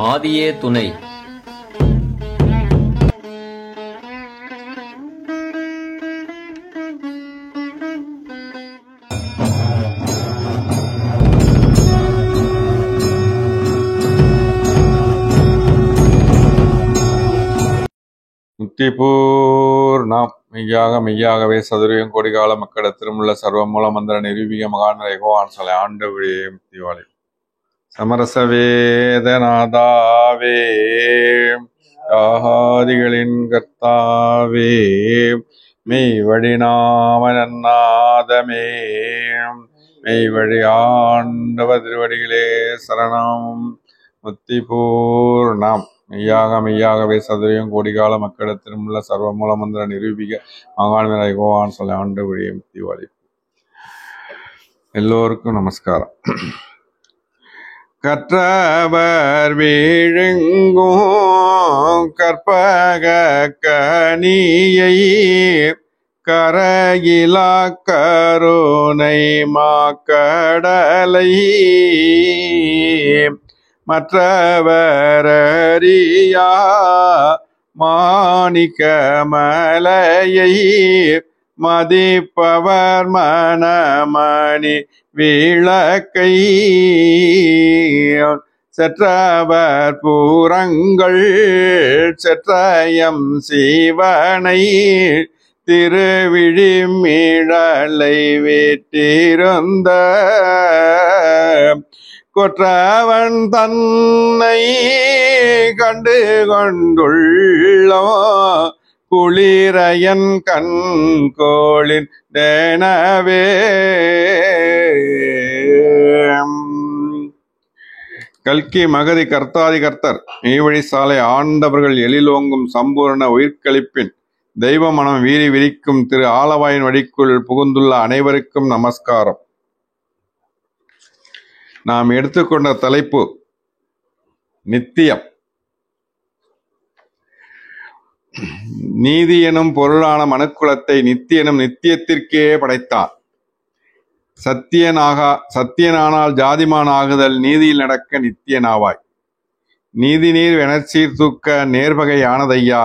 ஆதியே துணை. முத்திபூர்ணம் மெய்யாகவே சதுரியம் கோடிகால மக்கட திருமுள்ள சர்வ மூல மந்திர நிரூபிக மகாநர எகோவான் சலை ஆண்டு விழியே முத்திவாளி சமரச வேதநாதாவே ஆதிகளின் கர்த்தாவே மெய் வழி நாமநாதமே மெய் வழி ஆண்டவ திருவடிகளே சரணம். முத்திபூர்ணம் மெய்யாகவே சதுரியம் கோடிகால மக்கட திருமுள்ள சர்வ மூல மந்திர நிரூபிக மகாநர எகோவான் சலை ஆண்டு விழியே முத்திவாளி. எல்லோருக்கும் நமஸ்காரம். கற்றவர் வீழுங்கும் கற்பக கனியை கரையிலா கருணை மாக்கடலை மற்றவரறியா மாணிக்க மலையை மதிப்பவர் மனமணி விளக்கை செற்றவர் பூரங்கள் செற்றயம் சிவனை திருவிழிமிழலை வீட்டிருந்த கொற்றவன் தன்னை கண்டு கொண்டுள்ளோ குளிரையன் கண்கோளின் தேனவே. கல்கி மகதி கர்த்தாதி கர்த்தர் மெய்வழி சாலை ஆண்டவர்கள் எழிலோங்கும் சம்பூர்ண உயிர்களிப்பின் தெய்வ மனம் வீறி விரிக்கும் திரு ஆலவாயின் வழிக்குள் புகுந்துள்ள அனைவருக்கும் நமஸ்காரம். நாம் எடுத்துக்கொண்ட தலைப்பு நித்தியம். நீதி எனும் பொருளான மனுக்குலத்தை நித்தியனும் நித்தியத்திற்கே படைத்தார். சத்தியனானால் ஜாதிமான் ஆகுதல் நீதியில் நடக்க நித்தியனாவாய். நீதி நீர் வெனச்சீர் தூக்க நேர்வகை ஆனதையா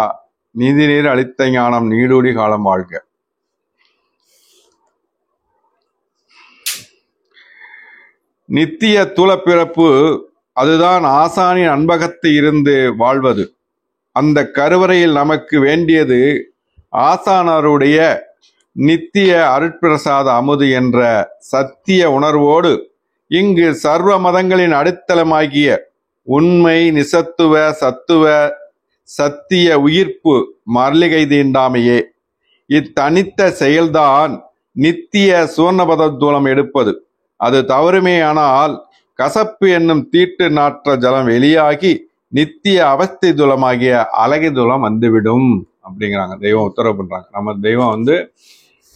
நீதி நீர் அளித்த ஞானம் நீடூடி காலம் வாழ்க. நித்திய தூளப்பிறப்பு அதுதான் ஆசானின் அன்பகத்து இருந்து வாழ்வது. அந்த கருவறையில் நமக்கு வேண்டியது ஆசானருடைய நித்திய அருட்பிரசாத அமுது என்ற சத்திய உணர்வோடு இங்கு சர்வ மதங்களின் அடித்தளமாகிய உண்மை நிசத்துவ சத்துவ சத்திய உயிர்ப்பு மல்லிகை தீண்டாமையே. இத்தனித்த செயல்தான் நித்திய சுவர்ணபதத்தூலம் எடுப்பது. அது தவறுமேயானால் கசப்பு என்னும் தீட்டு நாற்ற ஜலம் வெளியாகி நித்திய அவஸ்தை தூலமாகிய அழகை தூலம் வந்துவிடும் அப்படிங்கிறாங்க. தெய்வம் உத்தரவு பண்றாங்க. நம்ம தெய்வம்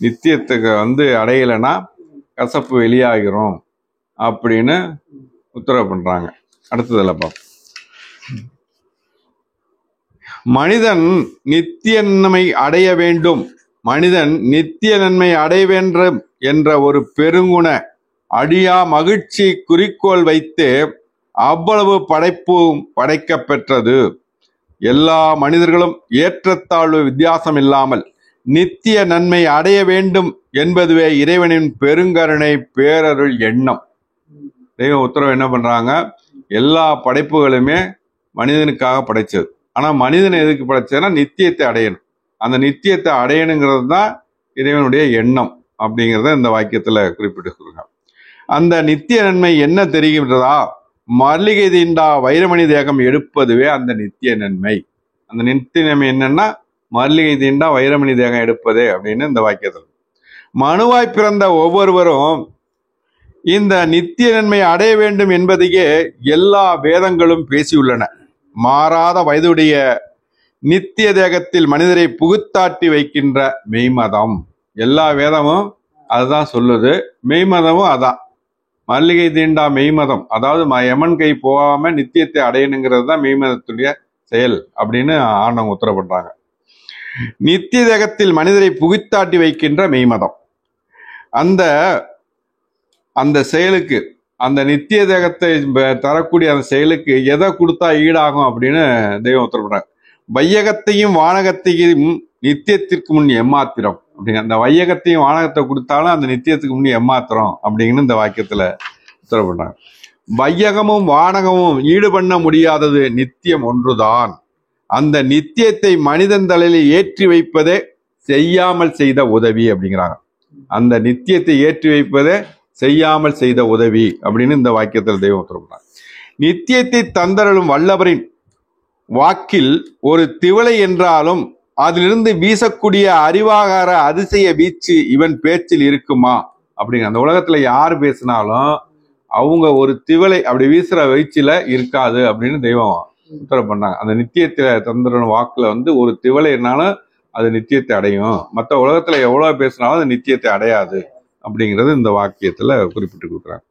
நித்தியத்துக்கு அடையலைன்னா கசப்பு வெளியாகிறோம் அப்படின்னு உத்தரவு பண்றாங்க. அடுத்ததுல பார்ப்போம். மனிதன் நித்திய நன்மை அடைய வேண்டும், மனிதன் நித்திய நன்மை அடைய வேண்டும் என்ற ஒரு பெருங்குண அடியா மகிழ்ச்சி குறிக்கோள் வைத்து அவ்வளவு படைப்பும் படைக்க பெற்றது. எல்லா மனிதர்களும் ஏற்றத்தாழ்வு வித்தியாசம் இல்லாமல் நித்திய நன்மை அடைய வேண்டும் என்பதுவே இறைவனின் பெருங்கருணை பேரருள் எண்ணம். தெய்வ உத்தரவு என்ன பண்றாங்க? எல்லா படைப்புகளுமே மனிதனுக்காக படைச்சது. ஆனா மனிதன் எதுக்கு படைச்சதுன்னா நித்தியத்தை அடையணும். அந்த நித்தியத்தை அடையணுங்கிறது தான் இறைவனுடைய எண்ணம் அப்படிங்கிறத இந்த வாக்கியத்துல குறிப்பிட்டு. அந்த நித்திய நன்மை என்ன தெரிகின்றதா? மல்லிகை தீண்டா வைரமணி தேகம் எடுப்பதுவே அந்த நித்திய நன்மை. அந்த நித்திய நன்மை என்னன்னா மல்லிகை தீண்டா வைரமணி தேகம் எடுப்பதே அப்படின்னு இந்த வாக்கியத்தில். மனுவாய் பிறந்த ஒவ்வொருவரும் இந்த நித்திய நன்மை அடைய வேண்டும் என்பதையே எல்லா வேதங்களும் பேசியுள்ளன. மாறாத வயதுடைய நித்திய தேகத்தில் மனிதரை புகுத்தாட்டி வைக்கின்ற மெய்மதம். எல்லா வேதமும் அதுதான் சொல்லுது. மெய்மதமும் அதான். மல்லிகை தீண்டா மெய்மதம், அதாவது யமன் கை போகாம நித்தியத்தை அடையணுங்கிறது தான் மெய்மதத்துடைய செயல் அப்படின்னு ஆண்டவங்க உத்தரவு பண்றாங்க. நித்திய தேகத்தில் மனிதரை புகுத்தாட்டி வைக்கின்ற மெய்மதம். அந்த செயலுக்கு அந்த நித்திய தேகத்தை தரக்கூடிய அந்த செயலுக்கு எதை கொடுத்தா ஈடாகும் அப்படின்னு தெய்வம் உத்தரப்படுறாங்க. வையகத்தையும் வானகத்தையும் நித்தியத்திற்கு முன் எம்மாத்திரம் அப்படிங்க. அந்த வையகத்தையும் வானகத்தை கொடுத்தாலும் அந்த நித்தியத்துக்கு முன் எம்மாத்திரம் அப்படிங்கன்னு இந்த வாக்கியத்துல உத்தரப்படுறாங்க. வையகமும் வானகமும் ஈடு பண்ண முடியாதது நித்தியம் ஒன்றுதான். அந்த நித்தியத்தை மனிதன் தலையில் ஏற்றி வைப்பதே செய்யாமல் செய்த உதவி அப்படிங்கிறாங்க. அந்த நித்தியத்தை ஏற்றி வைப்பதே செய்யாமல் செய்த உதவி அப்படின்னு இந்த வாக்கியத்தில் தெய்வம் உத்தரவுறாங்க. நித்தியத்தை தந்தரலும் வல்லவரின் வாக்கில் ஒரு திவலை என்றாலும் அதிலிருந்து வீசக்கூடிய அறிவாகார அதிசய வீச்சு இவன் பேச்சில் இருக்குமா அப்படிங்கிற. அந்த உலகத்துல யார் பேசினாலும் அவங்க ஒரு திவலை அப்படி வீசுற வீச்சுல இருக்காது அப்படின்னு தெய்வம் உத்தரவு பண்ணாங்க. அந்த நித்தியத்தை தந்தரலும் வாக்குல ஒரு திவலைனாலும் அது நித்தியத்தை அடையும், மற்ற உலகத்துல எவ்வளவு பேசினாலும் அது நித்தியத்தை அடையாது அப்படிங்கிறது இந்த வாக்கியத்துல குறிப்பிட்டு கொடுக்குறாங்க.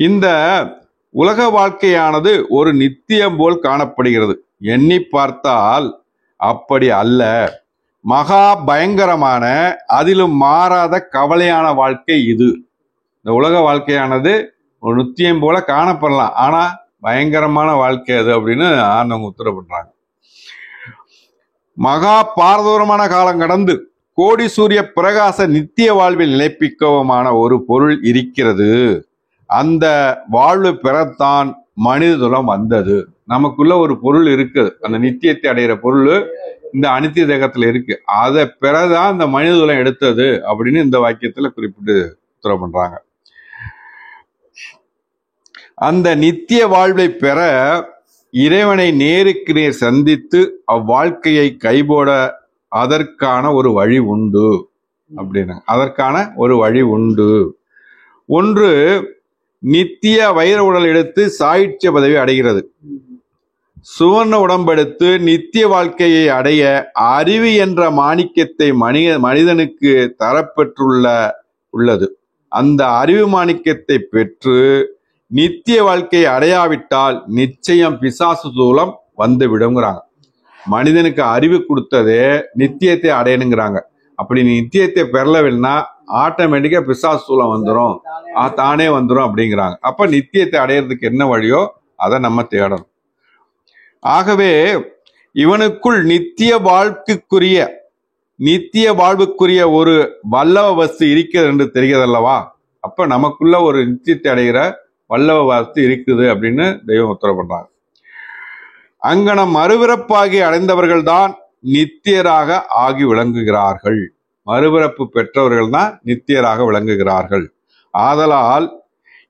இந்த உலக வாழ்க்கையானது ஒரு நித்தியம் போல் காணப்படுகிறது. எண்ணி பார்த்தால் அப்படி அல்ல. மகா பயங்கரமான அதிலும் மாறாத கவலையான வாழ்க்கை இது. இந்த உலக வாழ்க்கையானது ஒரு நித்தியம் போல காணப்படலாம், ஆனா பயங்கரமான வாழ்க்கை அது அப்படின்னு ஆண்டவங்க உத்தரவு பண்றாங்க. மகா பாரதூரமான காலம் கடந்து கோடி சூரிய பிரகாச நித்திய வாழ்வில் நிலைப்பிக்கவுமான ஒரு பொருள் இருக்கிறது. அந்த வாழ்வு பெறத்தான் மனிதகுலம் வந்தது. நமக்குள்ள ஒரு பொருள் இருக்குது, அந்த நித்தியத்தை அடைகிற பொருள் இந்த அனித்திய தேகத்துல இருக்கு. அதை பெறதான் இந்த மனிதகுலம் எடுத்தது அப்படின்னு இந்த வாக்கியத்துல குறிப்பிட்டு உத்தரவு பண்றாங்க. அந்த நித்திய வாழ்வை பெற இறைவனை நேருக்கு நேர் சந்தித்து அவ்வாழ்க்கையை கைபோட அதற்கான ஒரு வழி உண்டு அப்படின்னு. அதற்கான ஒரு வழி உண்டு. ஒன்று, நித்திய வைர உடல் எடுத்து சாயுட்சிய பதவி அடைகிறது. சுவர்ண உடம்பெடுத்து நித்திய வாழ்க்கையை அடைய அறிவு என்ற மாணிக்கத்தை மனிதனுக்கு உள்ளது. அந்த அறிவு மாணிக்கத்தை பெற்று நித்திய வாழ்க்கையை அடையாவிட்டால் நிச்சயம் பிசாசு சூலம் வந்து விடுங்கிறாங்க. மனிதனுக்கு அறிவு கொடுத்ததே நித்தியத்தை அடையணுங்கிறாங்க. அப்படி நித்தியத்தை பெறலவில்லைன்னா ஆட்டோமேட்டிக்கா பிசாசு சூலம் வந்துடும், தானே வந்துடும் அப்படிங்கிறாங்க. அப்ப நித்தியத்தை அடையிறதுக்கு என்ன வழியோ அதை நம்ம தேடணும். ஆகவே இவனுக்குள் நித்திய வாழ்வுக்குரிய ஒரு வல்லவ வஸ்து இருக்கிறது என்று தெரிகிறது அல்லவா? அப்ப நமக்குள்ள ஒரு நித்தியத்தை அடைகிற வல்லவ வஸ்து இருக்குது அப்படின்னு தெய்வம் உத்தரவு பண்றாங்க. அங்கனம் மறுபிறப்பாகி அடைந்தவர்கள் தான் நித்தியராக ஆகி விளங்குகிறார்கள். மறுபிறப்பு பெற்றவர்கள் தான் நித்தியராக விளங்குகிறார்கள். ஆதலால்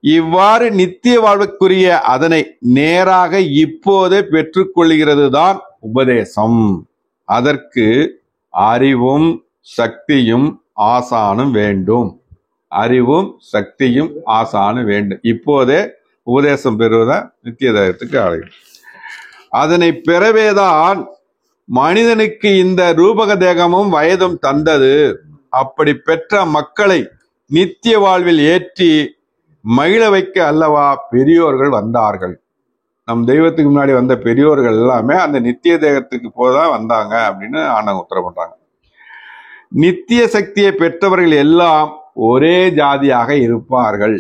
இவ்வாறு நித்திய வாழ்வுக்குரிய அதனை நேராக இப்போதே பெற்றுக்கொள்கிறது தான் உபதேசம். அதற்கு அறிவும் சக்தியும் ஆசானும் வேண்டும். அறிவும் சக்தியும் ஆசானும் வேண்டும். இப்போதே உபதேசம் பெறுவத நித்திய தேகத்துக்கு அடையும். அதனை பெறவேதான் மனிதனுக்கு இந்த ரூபக தேகமும் வயதும் தந்தது. அப்படி பெற்ற மக்களை நித்திய வாழ்வில் ஏற்றி மகிழ வைக்க அல்லவா பெரியோர்கள் வந்தார்கள். நம் தெய்வத்துக்கு முன்னாடி வந்த பெரியோர்கள் எல்லாமே அந்த நித்திய தேகத்துக்கு போதான் வந்தாங்க அப்படின்னு ஆண்டவங்க உத்தரவு பண்றாங்க. நித்திய சக்தியை பெற்றவர்கள் எல்லாம் ஒரே ஜாதியாக இருப்பார்கள்.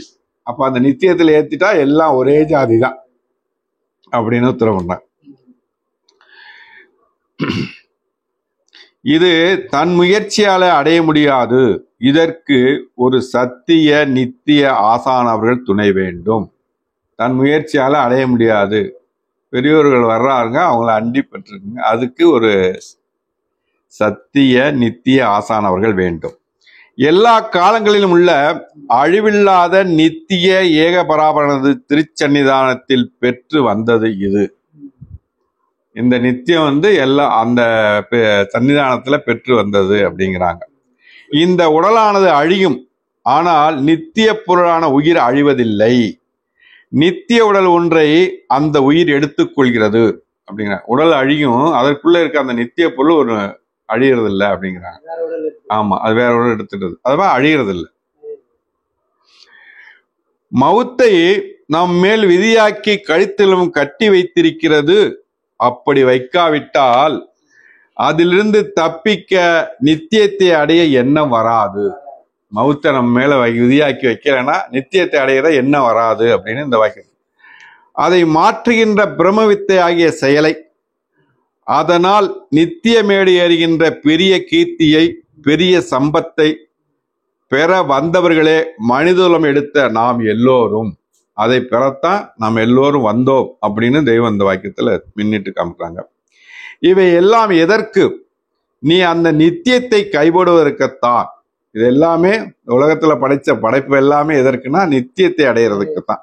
அப்ப அந்த நித்தியத்தில் ஏத்திட்டா எல்லாம் ஒரே ஜாதி தான் அப்படின்னு உத்தரவு பண்றாங்க. இது தன் முயற்சியால அடைய முடியாது. இதற்கு ஒரு சத்திய நித்திய ஆசானவர்கள் துணை வேண்டும். தன் முயற்சியால அடைய முடியாது, பெரியோர்கள் வர்றாருங்க, அவங்கள அண்டி பெற்றுக்குங்க. அதுக்கு ஒரு சத்திய நித்திய ஆசானவர்கள் வேண்டும். எல்லா காலங்களிலும் உள்ள அழிவில்லாத நித்திய ஏக பராபரனது திருச்சன்னிதானத்தில் பெற்று வந்தது இது. இந்த நித்தியம் எல்லாம் அந்த சன்னிதானத்துல பெற்று வந்தது அப்படிங்கிறாங்க. இந்த உடலானது அழியும், ஆனால் நித்திய பொருளான உயிர் அழிவதில்லை. நித்திய உடல் ஒன்றை அந்த உயிர் எடுத்துக்கொள்கிறது அப்படிங்கிற. உடல் அழியும், அதற்குள்ள இருக்க அந்த நித்திய பொருள் ஒரு அழியறது இல்லை அப்படிங்கிறாங்க. ஆமா, அது வேற உடல் எடுத்துக்கிறது, அதுதான் அழியறது இல்லை. மவுத்தை நம் மேல் விதியாக்கி கழுத்திலும் கட்டி வைத்திருக்கிறது. அப்படி வைக்காவிட்டால் அதிலிருந்து தப்பிக்க நித்தியத்தை அடைய எண்ணம் வராது. மவுத்தை நம்ம மேல விதியாக்கி வைக்கலைன்னா நித்தியத்தை அடையிற என்ன வராது அப்படின்னு இந்த வாக்கியம். அதை மாற்றுகின்ற பிரம்மவித்தை ஆகிய செயலை, அதனால் நித்தியமேடு ஏறுகின்ற பெரிய கீர்த்தியை, பெரிய சம்பத்தை பெற வந்தவர்களே மனிதகுலம் எடுத்த நாம் எல்லோரும். அதை பெறத்தான் நாம் எல்லோரும் வந்தோம் அப்படின்னு தெய்வம் இந்த வாக்கியத்துல மின்னிட்டு காமிக்கிறாங்க. இவை எல்லாம் எதற்கு? நீ அந்த நித்தியத்தை கைவிடுவதற்குத்தான். இது எல்லாமே உலகத்துல படைச்ச படைப்பு எல்லாமே எதற்குன்னா நித்தியத்தை அடையிறதுக்குத்தான்.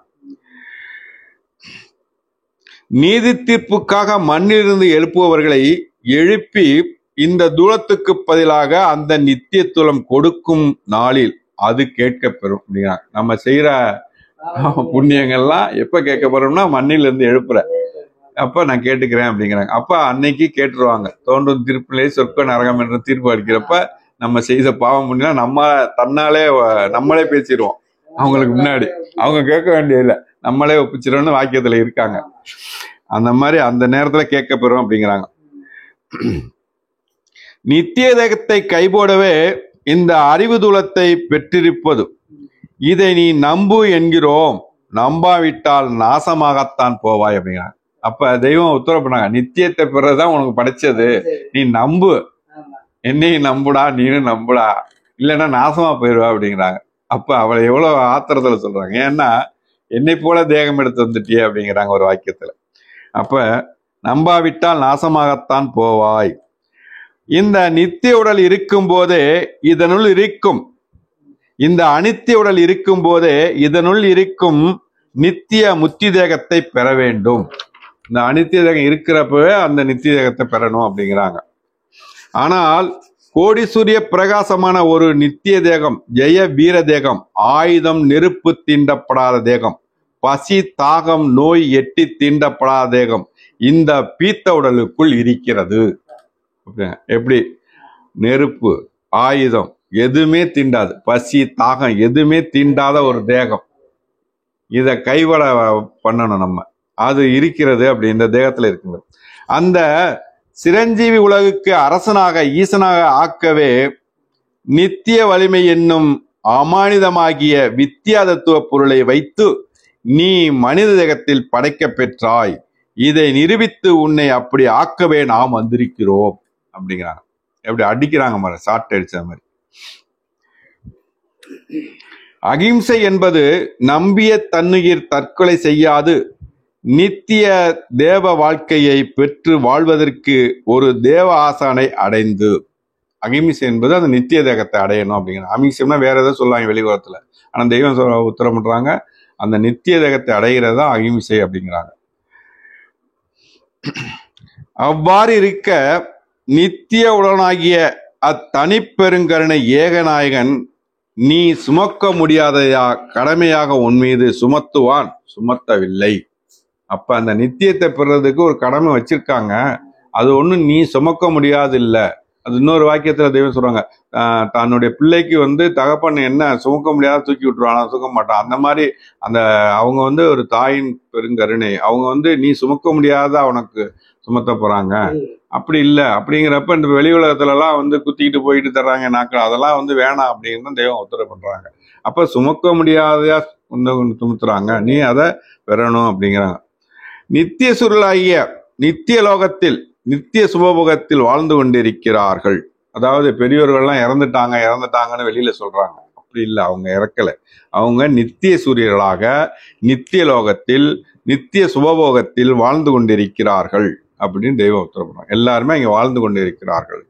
நீதி தீர்ப்புக்காக மண்ணிலிருந்து எழுப்புபவர்களை எழுப்பி இந்த தூரத்துக்கு பதிலாக அந்த நித்தியத்துவம் கொடுக்கும் நாளில் அது கேட்கப்பெறும் அப்படிங்கிறாங்க. நம்ம செய்யற புண்ணியங்கள்லாம் எப்ப கேட்கப்படும்னா மண்ணிலிருந்து எழுப்புற அப்ப நான் கேட்டுக்கிறேன் அப்படிங்கிறாங்க. அப்ப அன்னைக்கு கேட்டுருவாங்க. தோன்றும் தீர்ப்பிலே சொற்க நரகம் என்ற தீர்ப்பு அளிக்கிறப்ப நம்ம செய்த பாவம் புண்ணியம் நம்ம தன்னாலே நம்மளே பேசிடுவோம். அவங்களுக்கு முன்னாடி அவங்க கேட்க வேண்டியதில்லை, நம்மளே ஒப்பிச்சிருவோம்னு வாக்கியத்துல இருக்காங்க. அந்த மாதிரி அந்த நேரத்துல கேட்கப்பெறும் அப்படிங்கிறாங்க. நித்திய தேகத்தை கைபோடவே இந்த அறிவு தூலத்தை பெற்றிருப்பது. இதை நீ நம்பு என்கிறோம், நம்பாவிட்டால் நாசமாகத்தான் போவாய் அப்படிங்கிறாங்க. அப்ப தெய்வம் உத்தரவு பண்ணாங்க, நித்தியத்தை பெறதான் உனக்கு படைச்சது, நீ நம்பு, என்னையும் நம்புடா, நீனும் நம்புடா, இல்லைன்னா நாசமா போயிடுவா அப்படிங்கிறாங்க. அப்ப அவளை எவ்வளவு ஆத்திரத்துல சொல்றாங்க. ஏன்னா என்னை போல தேகம் எடுத்து வந்துட்டியே அப்படிங்கிறாங்க ஒரு வாக்கியத்துல. அப்ப நம்பாவிட்டால் நாசமாகத்தான் போவாய். இந்த நித்திய உடல் இருக்கும் போதே இதனுள் இருக்கும், இந்த அனித்திய உடல் இருக்கும் போதே இதனுள் இருக்கும் நித்திய முத்தி தேகத்தை பெற வேண்டும். இந்த அனித்திய தேகம் இருக்கிறப்பவே அந்த நித்திய தேகத்தை பெறணும் அப்படிங்கிறாங்க. ஆனால் கோடி சூரிய பிரகாசமான ஒரு நித்திய தேகம், ஜெய வீர தேகம், ஆயுதம் நெருப்பு தீண்டப்படாத தேகம், பசி தாகம் நோய் எட்டி தீண்டப்படாத தேகம் இந்த பீத்த உடலுக்குள் இருக்கிறது. எப்படி? நெருப்பு ஆயுதம் எதுவுமே தீண்டாது, பசி தாகம் எதுவுமே தீண்டாத ஒரு தேகம், இத கைவிட பண்ணணும் நம்ம. அது இருக்கிறது அப்படி இந்த தேகத்துல இருக்குது. அந்த சிரஞ்சீவி உலகுக்கு அரசனாக ஈசனாக ஆக்கவே நித்திய வலிமை என்னும் அமானிதமாகிய வித்தியா தத்துவ பொருளை வைத்து நீ மனித தேகத்தில் படைக்க பெற்றாய். இதை நிரூபித்து உன்னை அப்படி ஆக்கவே நாம் வந்திருக்கிறோம் அப்படிங்கிறாங்க. எப்படி அடிக்கிறாங்க மாதிரி, சாட்டை அடிச்ச மாதிரி. அகிம்சை என்பது நம்பிய தன்னுயிர் தற்கொலை செய்யாது நித்திய தேவ வாழ்க்கையை பெற்று வாழ்வதற்கு ஒரு தேவ ஆசானை அடைந்து. அகிம்சை என்பது அந்த நித்திய தேகத்தை அடையணும் அப்படிங்கிறாங்க. அகிம்சைனா வேற எதாவது சொல்லுவாங்க வெளியுலகத்துல, ஆனா தெய்வம் உத்தரம் பண்றாங்க அந்த நித்திய தேகத்தை அடைகிறதா அகிம்சை அப்படிங்கிறாங்க. அவ்வாறு இருக்க நித்திய உடனாகிய அத்தனிப்பெருங்கருணை ஏகநாயகன் நீ சுமக்க முடியாதையா கடமையாக உன் மீது சுமத்துவான், சுமத்தவில்லை. அப்ப அந்த நித்தியத்தை பெறதுக்கு ஒரு கடமை வச்சிருக்காங்க, அது ஒண்ணும் நீ சுமக்க முடியாது இல்ல. அது இன்னொரு வாக்கியத்துல தெய்வம் சொல்றாங்க, தன்னுடைய பிள்ளைக்கு தகப்பன் என்ன சுமக்க முடியாத தூக்கி விட்டுருவானா, சுமக்க மாட்டான். அந்த மாதிரி அந்த அவங்க ஒரு தாயின் பெருங்கருணை, அவங்க நீ சுமக்க முடியாத அவனுக்கு சுமத்த போறாங்க. அப்படி இல்லை அப்படிங்கிறப்ப இந்த வெளி உலகத்துல எல்லாம் குத்திக்கிட்டு போயிட்டு தர்றாங்க நாட்கள், அதெல்லாம் வேணாம் அப்படின்னு தெய்வம் உத்தரவு பண்றாங்க. அப்ப சுமக்க முடியாதையா சுமத்துறாங்க, நீ அதை பெறணும் அப்படிங்கிறாங்க. நித்திய சுருளாகிய நித்திய லோகத்தில் நித்திய சுபபோகத்தில் வாழ்ந்து கொண்டிருக்கிறார்கள். அதாவது பெரியவர்கள்லாம் இறந்துட்டாங்கன்னு வெளியில சொல்றாங்க. அப்படி இல்லை, அவங்க இறக்கல. அவங்க நித்திய சூரியர்களாக நித்திய லோகத்தில் நித்திய சுபபோகத்தில் வாழ்ந்து கொண்டிருக்கிறார்கள் அப்படின்னு தெய்வம் உத்தரவு. எல்லாருமே இங்க வாழ்ந்து கொண்டிருக்கிறார்கள்.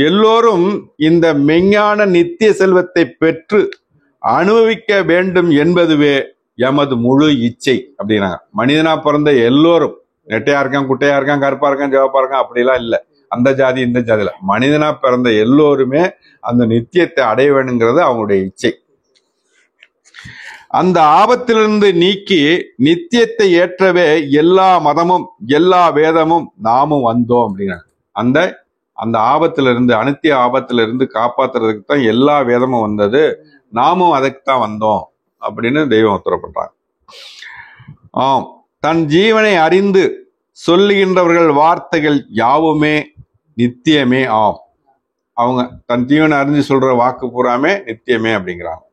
எல்லோரும் இந்த மெஞ்ஞான நித்திய செல்வத்தை பெற்று அனுபவிக்க வேண்டும் என்பதுவே எமது முழு இச்சை அப்படின்னாங்க. மனிதனா பிறந்த எல்லோரும், நெட்டையா இருக்கான், குட்டையா இருக்கான், கருப்பா இருக்கான், சிவப்பா இருக்கான், அப்படிலாம் இல்லை. அந்த ஜாதி இந்த ஜாதியில மனிதனா பிறந்த எல்லோருமே அந்த நித்தியத்தை அடைய வேணுங்கிறது அவங்களுடைய இச்சை. அந்த ஆபத்திலிருந்து நீக்கி நித்தியத்தை ஏற்றவே எல்லா மதமும் எல்லா வேதமும் நாமும் வந்தோம் அப்படிங்கிறாங்க. அந்த அந்த ஆபத்திலிருந்து, அனித்திய ஆபத்திலிருந்து காப்பாத்துறதுக்கு தான் எல்லா வேதமும் வந்தது, நாமும் அதுக்கு தான் வந்தோம் அப்படின்னு தெய்வம் உத்தரப்பட்டாங்க. ஆம், தன் ஜீவனை அறிந்து சொல்லுகின்றவர்கள் வார்த்தைகள் யாவுமே நித்தியமே ஆம். அவங்க தன் தீவனை அறிஞ்சு சொல்ற வாக்கு பூராமே நித்தியமே அப்படிங்கிறாங்க.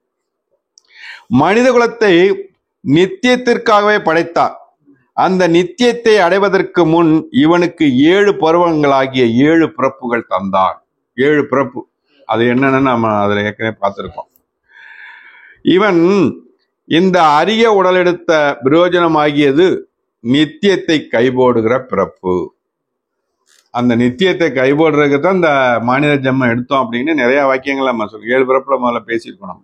மனித குலத்தை நித்தியத்திற்காகவே படைத்தார். அந்த நித்தியத்தை அடைவதற்கு முன் இவனுக்கு 7 பருவங்களாகிய 7 பிறப்புகள் தந்தார். 7 பிறப்பு, அது என்னன்னு நம்ம அதுல ஏற்கனவே பார்த்திருக்கோம். இவன் இந்த அரிய உடல் எடுத்த பிரயோஜனமாகியது நித்தியத்தை கைபோடுகிற பிறப்பு. அந்த நித்தியத்தை கைபோடுறதுக்கு தான் இந்த மானிட ஜென்மம் எடுத்தோம் அப்படின்னு நிறைய வாக்கியங்கள் நம்ம சொல்றோம். 7 பிறப்புல முதல்ல பேசியிருக்கோம்.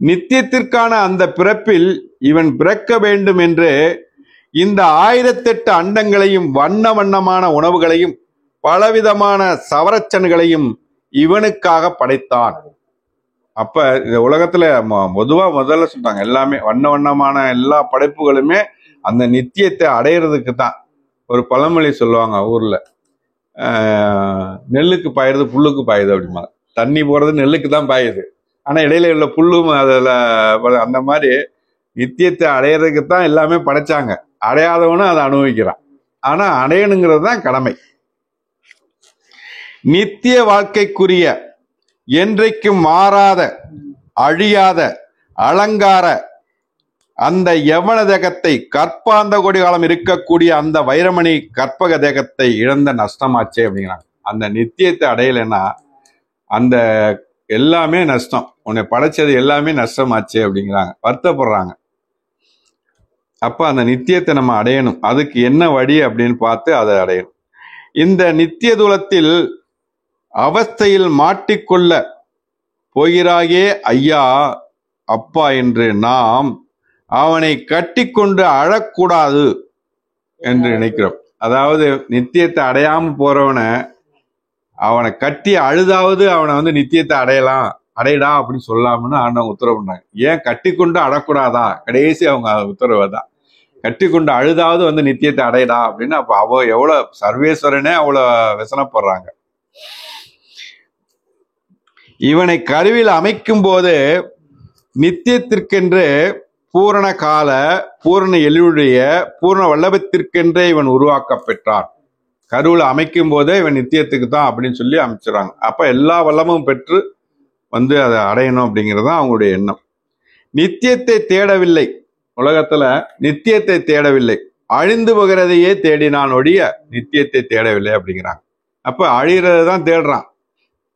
நித்தியத்திற்கான அந்த பிறப்பில் இவன் பிறக்க வேண்டும் என்று இந்த 1008 அண்டங்களையும் வண்ண வண்ணமான உணவுகளையும் பலவிதமான சவரச்சன்களையும் இவனுக்காக படைத்தான். அப்ப இந்த உலகத்துல முதல்ல சொல்றாங்க எல்லாமே வண்ண வண்ணமான எல்லா படைப்புகளுமே அந்த நித்தியத்தை அடையிறதுக்கு தான். ஒரு பழமொழி சொல்லுவாங்க ஊர்ல, நெல்லுக்கு பாயுறது புல்லுக்கு பாயுது அப்படிமா. தண்ணி போறது நெல்லுக்கு தான் பாயுது, ஆனா இடையில உள்ள புல்லும் அதுல அந்த மாதிரி நித்தியத்தை அடையிறதுக்கு தான் எல்லாமே படைச்சாங்க. அடையாதவனும் அதை அனுபவிக்கிறான். ஆனா அடையணுங்கிறது தான் கடமை. நித்திய வாழ்க்கைக்குரிய என்றைக்கும் மாறாத அழியாத அலங்கார அந்த யவன தேகத்தை கற்பாந்த கோடி காலம் இருக்கக்கூடிய அந்த வைரமணி கற்பக தேகத்தை இழந்த நஷ்டமாச்சே அப்படிங்கிறாங்க. அந்த நித்தியத்தை அடையலைன்னா அந்த எல்லாமே நஷ்டம், உன்னை படைச்சது எல்லாமே நஷ்டமாச்சே அப்படிங்கிறாங்க, வருத்தப்படுறாங்க. அப்ப அந்த நித்தியத்தை நம்ம அடையணும். அதுக்கு என்ன வழி அப்படின்னு பார்த்து அதை அடையணும். இந்த நித்திய தூலத்தில் அவஸ்தையில் மாட்டிக்கொள்ள போகிறாயே ஐயா அப்பா என்று நாம் அவனை கட்டி கொண்டு அழக்கூடாது என்று நினைக்கிறோம். அதாவது நித்தியத்தை அடையாம போறவனை அவனை கட்டி அழுதாவது அவனை நித்தியத்தை அடையடா அப்படின்னு சொல்லாமன்னு ஆண்டவங்க உத்தரவு பண்ணாங்க. ஏன் கட்டி கொண்டு அழக்கூடாதா? கடைசி அவங்க உத்தரவு தான், கட்டி கொண்டு அழுதாவது நித்தியத்தை அடையடா அப்படின்னு. அப்ப அவ எவ்வளவு சர்வேஸ்வரனே அவ்வளவு விசனப்படுறாங்க. இவனை கருவில் அமைக்கும் போது நித்தியத்திற்கென்று பூரண கால பூரண எளியுடைய பூரண வல்லபத்திற்கென்றே இவன் உருவாக்க பெற்றான். கருவில் அமைக்கும் போதே இவன் நித்தியத்துக்கு தான் அப்படின்னு சொல்லி அமைச்சிடறாங்க. அப்ப எல்லா வல்லமும் பெற்று அதை அடையணும் அப்படிங்கிறது தான் அவங்களுடைய எண்ணம். நித்தியத்தை தேடவில்லை, உலகத்துல நித்தியத்தை தேடவில்லை, அழிந்து போகிறதையே தேடினான் ஒழிய நித்தியத்தை தேடவில்லை அப்படிங்கிறாங்க. அப்ப அழிகிறத தான் தேடுறான்.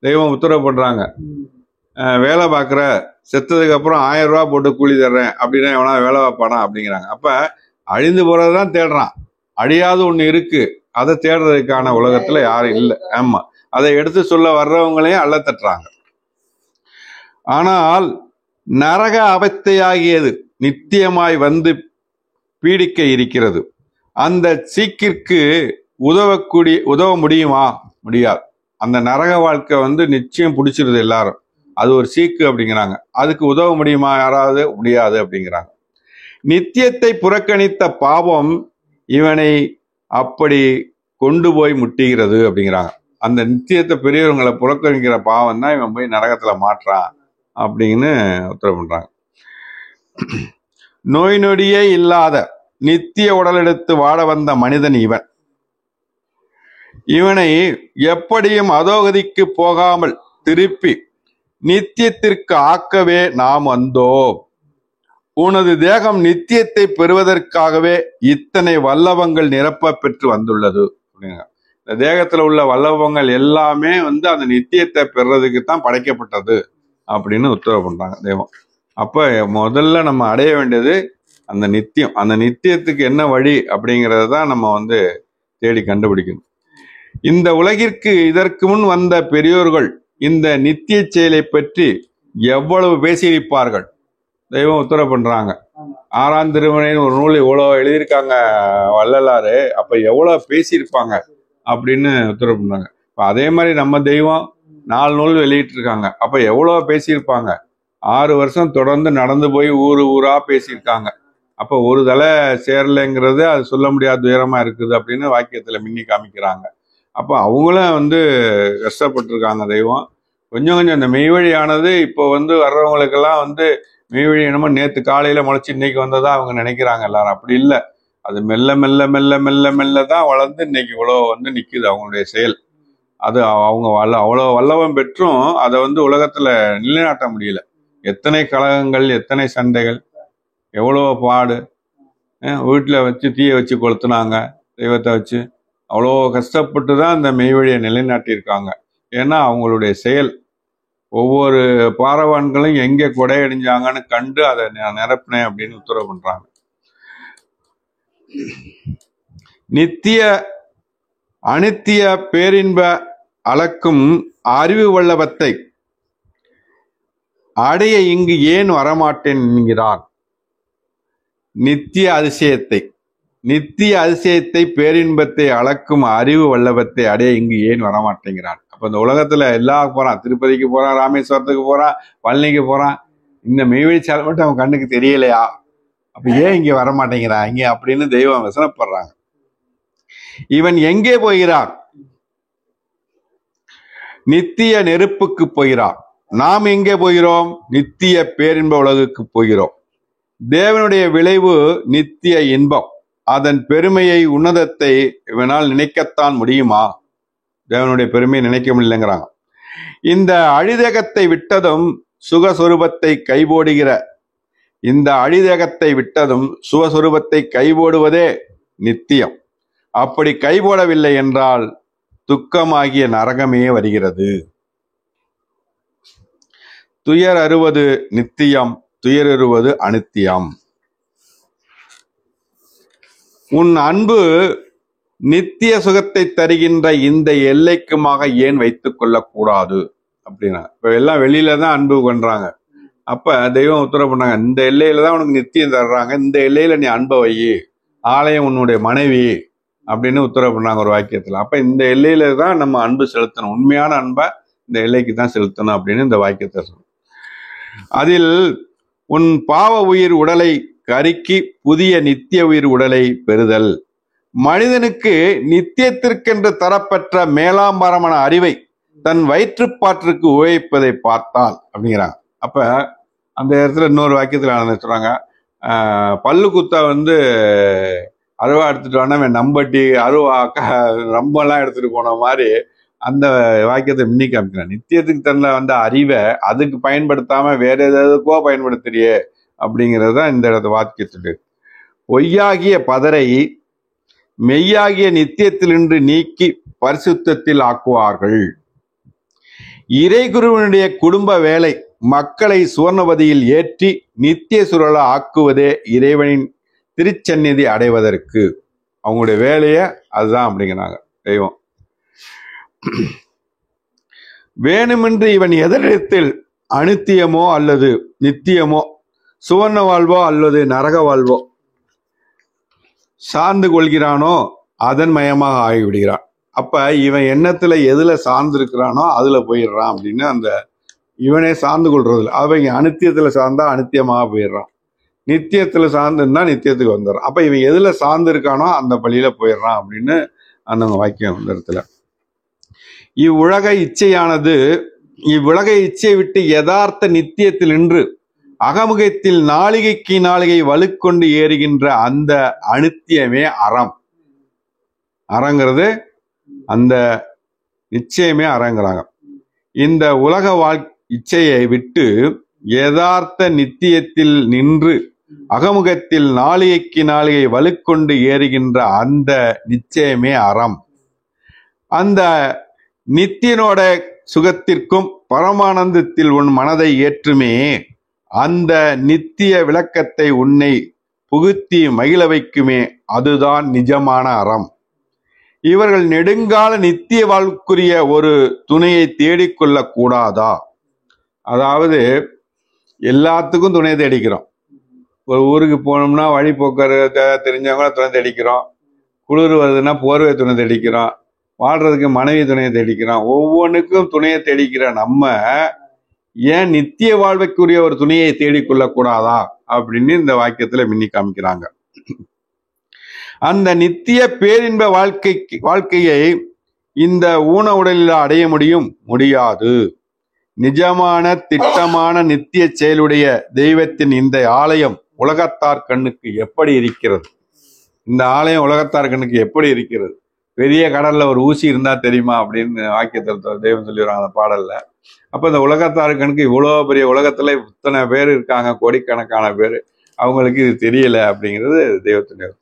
தெய்வம் உத்தரவு பண்றாங்க, வேலை பார்க்குற செத்ததுக்கு அப்புறம் 1000 ரூபா போட்டு கூலி தர்றேன் அப்படின்னா எவனா வேலை பார்ப்பானா அப்படிங்கிறாங்க. அப்ப அழிந்து போறதுதான் தேடுறான். அழியாத ஒண்ணு இருக்கு, அதை தேடுறதுக்கான உலகத்துல யாரும் இல்லை. ஆமா, அதை எடுத்து சொல்ல வர்றவங்களையும் அள்ள தட்டுறாங்க. ஆனால் நரக அவஸ்தையாகியது நித்தியமாய் பீடிக்க இருக்கிறது. அந்த சீக்கிற்கு உதவ முடியுமா? முடியாது. அந்த நரக வாழ்க்கை நிச்சயம் பிடிச்சிருது எல்லாரும். அது ஒரு சீக்கு அப்படிங்கிறாங்க. அதுக்கு உதவ முடியுமா யாராவது? முடியாது அப்படிங்கிறாங்க. நித்தியத்தை புறக்கணித்த பாவம் இவனை அப்படி கொண்டு போய் முட்டுகிறது அப்படிங்கிறாங்க. அந்த நித்தியத்தை பெரியவங்களை புறக்கணிக்கிற பாவம் தான் இவன் போய் நரகத்துல மாற்றான் அப்படின்னு உத்தரவு பண்றாங்க. நோய் நொடியே இல்லாத நித்திய உடல் எடுத்து வாழ வந்த மனிதன் இவனை எப்படியும் அதோகதிக்கு போகாமல் திருப்பி நித்தியத்திற்கு ஆக்கவே நாம் வந்தோம். உனது தேகம் நித்தியத்தை பெறுவதற்காகவே இத்தனை வல்லவங்கள் நிரப்ப பெற்று வந்துள்ளது. இந்த தேகத்துல உள்ள வல்லவங்கள் எல்லாமே அந்த நித்தியத்தை பெறுறதுக்கு தான் படைக்கப்பட்டது அப்படின்னு உத்தரவு பண்றாங்க தெய்வம். அப்ப முதல்ல நம்ம அடைய வேண்டியது அந்த நித்தியம். அந்த நித்தியத்துக்கு என்ன வழி அப்படிங்கறத தான் நம்ம தேடி கண்டுபிடிக்கணும். இந்த உலகிற்கு இதற்கு முன் வந்த பெரியோர்கள் இந்த நித்திய செயலை பற்றி எவ்வளவு பேசியிருப்பார்கள். தெய்வம் உத்தரவு பண்றாங்க. 6ஆம் திருமுறைன்னு ஒரு நூல் எவ்வளவு எழுதியிருக்காங்க வள்ளலாறு. அப்ப எவ்வளவு பேசியிருப்பாங்க அப்படின்னு உத்தரவு பண்றாங்க. இப்ப அதே மாதிரி நம்ம தெய்வம் 4 நூல் வெளியிட்டு இருக்காங்க. அப்ப எவ்வளவு பேசியிருப்பாங்க. 6 வருஷம் தொடர்ந்து நடந்து போய் ஊரா பேசியிருக்காங்க. அப்ப ஒரு தலை சேரலைங்கிறது அது சொல்ல முடியாத உயரமா இருக்குது அப்படின்னு வாக்கியத்துல மின்னி காமிக்கிறாங்க. அப்ப அவங்களும் கஷ்டப்பட்டிருக்காங்க தெய்வம். கொஞ்சம் இந்த மெய்வழியானது இப்போ வர்றவங்களுக்கெல்லாம் மெய்வழி என்னமோ நேற்று காலையில முளைச்சு இன்னைக்கு வந்ததா அவங்க நினைக்கிறாங்க எல்லாரும். அப்படி இல்லை. அது மெல்ல மெல்ல மெல்ல மெல்ல மெல்ல தான் வளர்ந்து இன்னைக்கு இவ்வளோ நிக்குது அவங்களுடைய செயல். அது அவங்க அவ்வளோ வல்லவம் பெற்றும் அதை உலகத்துல நிலைநாட்ட முடியல. எத்தனை கலகங்கள், எத்தனை சண்டைகள், எவ்வளோ பாடு. வீட்டில் வச்சு தீயை வச்சு கொளுத்துனாங்க, தெய்வத்தை வச்சு. அவ்வளோ கஷ்டப்பட்டு தான் அந்த மெய்வழியை நிலைநாட்டியிருக்காங்க. ஏன்னா அவங்களுடைய செயல். ஒவ்வொரு பாரவான்களும் எங்கே கொடையடிஞ்சாங்கன்னு கண்டு அதை நிரப்பினேன் அப்படின்னு உத்தரவு பண்றாங்க. நித்திய அனித்திய பேரின்ப அளக்கும் அறிவு வல்லவத்தை அடைய இங்கு ஏன் வரமாட்டேன் என்கிறான். நித்திய அதிசயத்தை பேரின்பத்தை அளக்கும் அறிவு வல்லவத்தை அடைய இங்கு ஏன் வரமாட்டேங்கிறான். அப்ப இந்த உலகத்துல எல்லாம் போறான், திருப்பதிக்கு போறான், ராமேஸ்வரத்துக்கு போறான், பழனிக்கு போறான். இந்த மெய்வழிச்சாலை மட்டும் அவன் கண்ணுக்கு தெரியலையா? அப்ப ஏன் இங்க வரமாட்டேங்கிறான் இங்க அப்படின்னு தெய்வம் வசனப்படுறாங்க. இவன் எங்கே போகிறான்? நித்திய நெருப்புக்கு போகிறான். நாம் எங்கே போகிறோம்? நித்திய பேரின்ப உலகுக்கு போகிறோம். தேவனுடைய விளைவு நித்திய இன்பம். அதன் பெருமையை, உன்னதத்தை இவனால் நினைக்கத்தான் முடியுமா? தேவனுடைய பெருமையை நினைக்க முடியலங்கிறாங்க. இந்த அழிதேகத்தை விட்டதும் சுகஸ்வரூபத்தை கைபோடுகிற இந்த அழிதேகத்தை விட்டதும் சுகஸ்வரூபத்தை கைபோடுவதே நித்தியம். அப்படி கைபோடவில்லை என்றால் துக்கமாகிய நரகமே வருகிறது. துயர் அறுவது நித்தியம், துயருவது அனித்தியம். உன் அன்பு நித்திய சுகத்தை தருகின்ற இந்த எல்லைக்குமாக ஏன் வைத்துக் கொள்ளக்கூடாது அப்படின்னா, இப்ப எல்லாம் வெளியில தான் அன்பு பண்றாங்க. அப்ப தெய்வம் உத்தரவு பண்ணாங்க, இந்த எல்லையில தான் உனக்கு நித்தியம் தர்றாங்க, இந்த எல்லையில நீ அன்பை வை, ஆலயம் உன்னுடைய மனைவி அப்படின்னு உத்தரவு பண்ணாங்க ஒரு வாக்கியத்துல. அப்ப இந்த எல்லையில தான் நம்ம அன்பு செலுத்தணும், உண்மையான அன்பை இந்த எல்லைக்கு தான் செலுத்தணும் அப்படின்னு இந்த வாக்கியத்தை சொல்லணும். அதில் உன் பாவ உயிர் உடலை கருக்கி புதிய நித்திய உயிர் உடலை பெறுதல். மனிதனுக்கு நித்தியத்திற்கென்று தரப்பெற்ற மேலாம்பரமான அறிவை தன் வயிற்றுப்பாற்றுக்கு உபயோகிப்பதை பார்த்தால் அப்படிங்கிறாங்க. அப்ப அந்த இடத்துல இன்னொரு வாக்கியத்துல சொல்றாங்க, பல்லு குத்தா அருவா எடுத்துட்டு வானா நம்பட்டி அருவா ரம்பெல்லாம் எடுத்துட்டு போன மாதிரி அந்த வாக்கியத்தை மின்னி காமிக்கிறான். நித்தியத்துக்கு தன்ன அறிவை அதுக்கு பயன்படுத்தாம வேற எதுக்கோ பயன்படுத்துறியே அப்படிங்கிறதுதான் இந்த இடத்து வாக்கியத்துக்கு. பொய்யாகிய பதரை மெய்யாகிய நித்தியத்திலின்று நீக்கி பரிசுத்தத்தில் ஆக்குவார்கள். இறைகுருவனுடைய குடும்ப வேலை மக்களை சுவர்ணவதியில் ஏற்றி நித்திய சுழல ஆக்குவதே இறைவனின் திருச்சந்நிதி அடைவதற்கு. அவங்களுடைய வேலையை அதுதான் அப்படிங்கிறாங்க தெய்வம். வேணுமென்று இவன் எதிரிடத்தில் அனித்தியமோ அல்லது நித்தியமோ, சுவர்ண வாழ்வோ அல்லது நரக வாழ்வோ சார்ந்து கொள்கிறானோ அதன் மயமாக ஆகிவிடுகிறான். அப்ப இவன் எண்ணத்துல எதுல சார்ந்து இருக்கிறானோ அதுல போயிடுறான் அப்படின்னு அந்த இவனே சார்ந்து கொள்றதுல. அவங்க அனித்தியத்துல சார்ந்தா அனித்தியமாக போயிடுறான், நித்தியத்துல சார்ந்துன்னா நித்தியத்துக்கு வந்துடுறான். அப்ப இவன் எதுல சார்ந்து இருக்கானோ அந்த பள்ளியில போயிடுறான் அப்படின்னு அந்த வாக்கியம் இந்த இடத்துல. இவ்வுலக இச்சையானது இவ்வுலக இச்சையை விட்டு யதார்த்த நித்தியத்தில் நின்று அகமுகத்தில் நாளிகைக்கு நாளிகை வலுக்கொண்டு ஏறுகின்ற அந்த அனித்தியமே அறம். அறங்கிறது அந்த நிச்சயமே அறங்கிறாங்க. இந்த உலக இச்சையை விட்டு யதார்த்த நித்தியத்தில் நின்று அகமுகத்தில் நாளிகைக்கு நாளிகை வலுக்கொண்டு ஏறுகின்ற அந்த நிச்சயமே அறம். அந்த நித்தியனோட சுகத்திற்கும் பரமானந்தத்தில் உன் மனதை ஏற்றுமே அந்த நித்திய விளக்கத்தை உன்னை புகுத்தி மகிழ வைக்குமே, அதுதான் நிஜமான அறம். இவர்கள் நெடுங்கால நித்திய வாழ்க்குரிய ஒரு துணையை தேடிக்கொள்ள கூடாதா? அதாவது எல்லாத்துக்கும் துணை தேடிக்கிறோம். ஒரு ஊருக்கு போனோம்னா வழி போக்குவரத்து தெரிஞ்சவங்கள துணை தேடிக்கிறோம், குளிர் வருதுன்னா போர்வை துணை தேடிக்கிறோம், வாழ்றதுக்கு மனைவி துணையை தேடிக்கிறோம். ஒவ்வொன்றுக்கும் துணையை தேடிக்கிற நம்ம ஏன் நித்திய வாழ்வைக்குரிய ஒரு துணையை தேடிக்கொள்ள கூடாதா அப்படின்னு இந்த வாக்கியத்துல மின்னி காமிக்கிறாங்க. அந்த நித்திய பேரின்ப வாழ்க்கையை இந்த ஊன உடலில் அடைய முடியாது. நிஜமான திட்டமான நித்திய செயலுடைய தெய்வத்தின் இந்த ஆலயம் உலகத்தார் கண்ணுக்கு எப்படி இருக்கிறது? இந்த ஆலயம் உலகத்தார் கண்ணுக்கு எப்படி இருக்கிறது? பெரிய கடல்ல ஒரு ஊசி இருந்தா தெரியுமா அப்படின்னு வாக்கியத்தில் தெய்வம் சொல்லிடுறாங்க அந்த பாடல்ல. அப்ப இந்த உலகத்தாருக்கனுக்கு இவ்வளவு பெரிய உலகத்துல இத்தனை பேர் இருக்காங்க, கோடிக்கணக்கான பேர், அவங்களுக்கு இது தெரியல அப்படிங்கிறது தெய்வத்தின்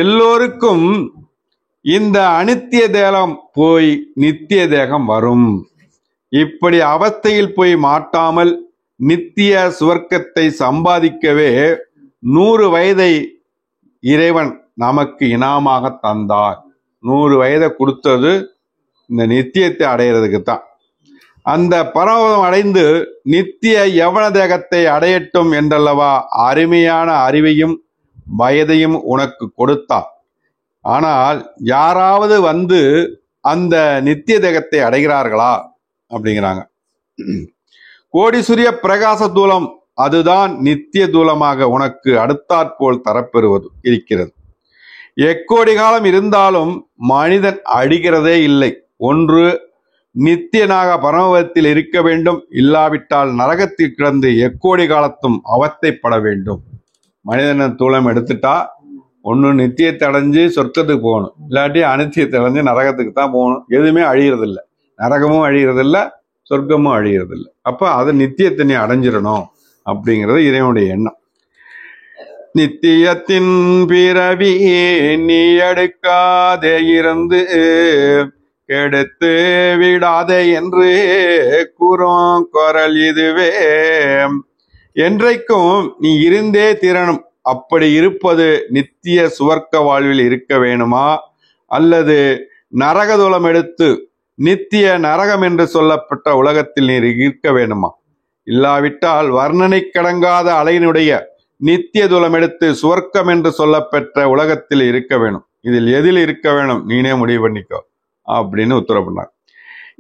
எல்லோருக்கும் இந்த அனித்திய தேகம் போய் நித்திய தேகம் வரும். இப்படி அவஸ்தையில் போய் மாட்டாமல் நித்திய சுவர்க்கத்தை சம்பாதிக்கவே 100 வயதை இறைவன் நமக்கு இனாமாக தந்தார். 100 வயதை கொடுத்தது இந்த நித்தியத்தை அடையிறதுக்கு தான். அந்த பரமபதம் அடைந்து நித்திய யவன தேகத்தை அடையட்டும் என்றல்லவா அருமையான அறிவையும் வயதையும் உனக்கு கொடுத்தார். ஆனால் யாராவது வந்து அந்த நித்திய தேகத்தை அடைகிறார்களா அப்படிங்கிறாங்க. கோடி சூரிய பிரகாச தூலம் அதுதான் நித்திய தூலமாக உனக்கு அடுத்தாற்போல் தரப்பெறுவது இருக்கிறது. எக்கோடி காலம் இருந்தாலும் மனிதன் அழிகிறதே இல்லை. ஒன்று நித்தியனாக பரமபதத்தில் இருக்க வேண்டும், இல்லாவிட்டால் நரகத்தில் கிடந்து எக்கோடி காலத்தும் அவஸ்தைப்பட வேண்டும். மனிதன் தூளம் எடுத்துட்டா ஒன்று நித்தியத்தை அடைஞ்சு சொர்க்கத்துக்கு போகணும், இல்லாட்டி அனித்தியத்தை அடைஞ்சு நரகத்துக்கு தான் போகணும். எதுவுமே அழிகிறதில்லை, நரகமும் அழிகிறதில்லை, சொர்க்கமும் அழிகிறதில்லை. அப்ப அது நித்தியத்தை நீ அடைஞ்சிடணும் அப்படிங்கிறது இறைவனுடைய எண்ணம். நித்தியத்தின் பிறவி நீ எடுக்காதே இருந்து கெடுத்து விடாதே என்று கூறும் குரல் இதுவே. என்றைக்கும் நீ இருந்தே திறனும். அப்படி இருப்பது நித்திய சுவர்க்க வாழ்வில் இருக்க வேணுமா, அல்லது நரகதூலம் எடுத்து நித்திய நரகம் என்று சொல்லப்பட்ட உலகத்தில் நீர் இருக்க வேணுமா? இல்லாவிட்டால் வர்ணனை கடங்காத அலையினுடைய நித்திய தூலம் எடுத்து சுவர்க்கம் என்று சொல்லப்பெற்ற உலகத்தில் இருக்க வேணும். இதில் எதில் இருக்க வேணும் நீனே முடிவு பண்ணிக்கோ அப்படின்னு உத்தரவு பண்ணார்.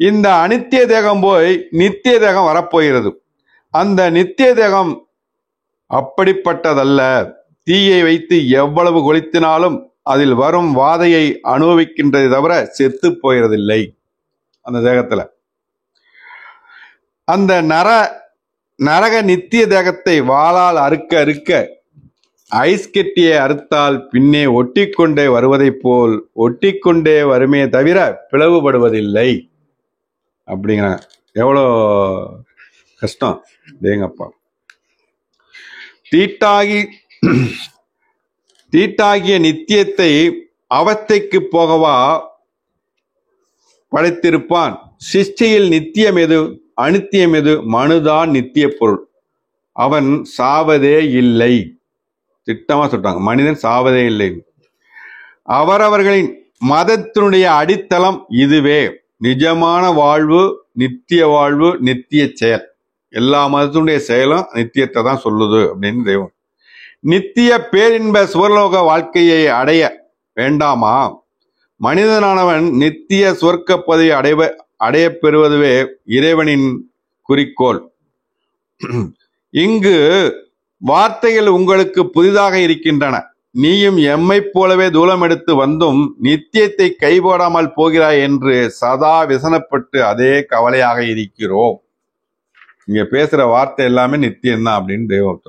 இந்த அனித்திய தேகம் போய் நித்திய தேகம் வரப்போகிறது. அந்த நித்திய தேகம் அப்படிப்பட்டதல்ல. தீயை வைத்து எவ்வளவு கொளுத்தினாலும் அதில் வரும் வாதையை அனுபவிக்கின்றதை தவிர செத்து போகிறதில்லை. அந்த தேகத்துல அந்த நரக நித்திய தேகத்தை வாளால் அறுக்க ஐஸ் கட்டியை அறுத்தால் பின்னே ஒட்டிக்கொண்டே வருவதை போல் ஒட்டிக்கொண்டே வருமே தவிர பிளவுபடுவதில்லை அப்படிங்கிற. எவ்வளோ கஷ்டம் தேங்கப்பா. தீட்டாகிய நித்தியத்தை அவஸ்தைக்கு போகவா படைத்திருப்பான். சிருஷ்டியில் நித்தியம் எது அனித்தியம் எது? மனுதான் நித்திய பொருள். அவன் சாவதே இல்லை. திட்டமா சொல்றாங்க, மனிதன் சாவதே இல்லை. அவரவர்களின் மதத்தினுடைய அடித்தளம் இதுவே. நிஜமான வாழ்வு, நித்திய வாழ்வு, நித்திய செயல். எல்லா மதத்தினுடைய செயலும் நித்தியத்தை தான் சொல்லுது அப்படின்னு தெய்வம். நித்திய பேரின்ப சுவர்லோக வாழ்க்கையை அடைய வேண்டாமா? மனிதனானவன் நித்திய சுவர்க்க பதவி அடைய பெறுவதுவே இறைவனின் குறிக்கோள். இங்கு வார்த்தைகள் உங்களுக்கு புதிதாக இருக்கின்றன. நீயும் எம்மை போலவே தூலம் எடுத்து வந்தும் நித்தியத்தை கைபோடாமல் போகிறாய் என்று சதா விசனப்பட்டு அதே கவலையாக இருக்கிறோம். இங்க பேசுற வார்த்தை எல்லாமே நித்தியம்தான் அப்படின்னு தெய்வம்.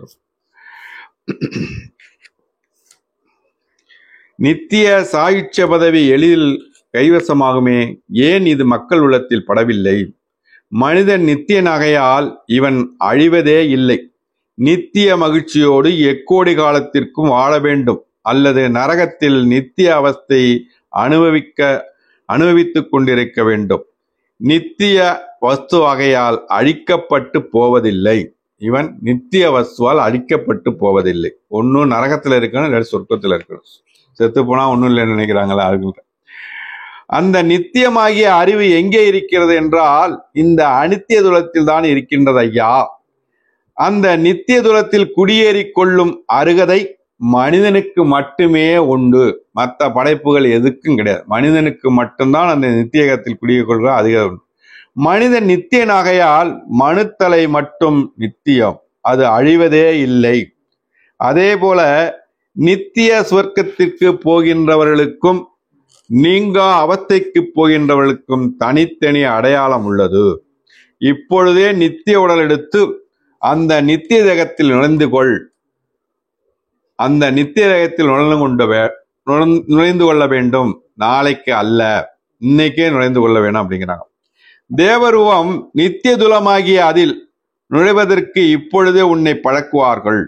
நித்திய சாயுட்ச பதவி எளிதில் கைவசமாகுமே, ஏன் இது மக்கள் உள்ளத்தில் படவில்லை? மனிதன் நித்தியனாகையால் இவன் அழிவதே இல்லை. நித்திய மகிழ்ச்சியோடு எக்கோடி காலத்திற்கும் வாழ வேண்டும், அல்லது நரகத்தில் நித்திய அவஸ்தை அனுபவித்துக் கொண்டிருக்க வேண்டும். நித்திய வஸ்து வகையால் அழிக்கப்பட்டு போவதில்லை. இவன் நித்திய வஸ்துவால் அழிக்கப்பட்டு போவதில்லை. ஒன்னும் நரகத்துல இருக்கணும், இல்லாட்டி சொர்க்கத்துல இருக்கணும். செத்து போனா ஒன்னும் இல்லைன்னு நினைக்கிறாங்களா? அந்த நித்தியமாகிய அறிவு எங்கே இருக்கிறது என்றால் இந்த அனித்திய துலத்தில் தான் இருக்கின்றது ஐயா. அந்த நித்திய துலத்தில் குடியேறி கொள்ளும் அருகதை மனிதனுக்கு மட்டுமே உண்டு. மற்ற படைப்புகள் எதுக்கும் கிடையாது. மனிதனுக்கு மட்டும்தான் அந்த நித்தியகத்தில் குடியேறி கொள்கிற அதிகம். மனிதன் நித்தியனாகையால் மனுத்தலை மட்டும் நித்தியம், அது அழிவதே இல்லை. அதே போல நித்திய சுவர்க்கத்திற்கு போகின்றவர்களுக்கும் நீங்கா அவஸ்தைக்கு போகின்றவர்களுக்கும் தனித்தனி அடையாளம் உள்ளது. இப்பொழுதே நித்திய உடல் எடுத்து அந்த நித்திய தேகத்தில் நுழைந்து கொள். அந்த நித்திய தேகத்தில் நுழைந்து கொண்ட நுழைந்து கொள்ள வேண்டும், நாளைக்கு அல்ல, இன்னைக்கே நுழைந்து கொள்ள வேணும் அப்படிங்கிறாங்க. தேவருவம் நித்திய துலமாகிய அதில் நுழைவதற்கு இப்பொழுதே உன்னை பழக்குவார்கள்.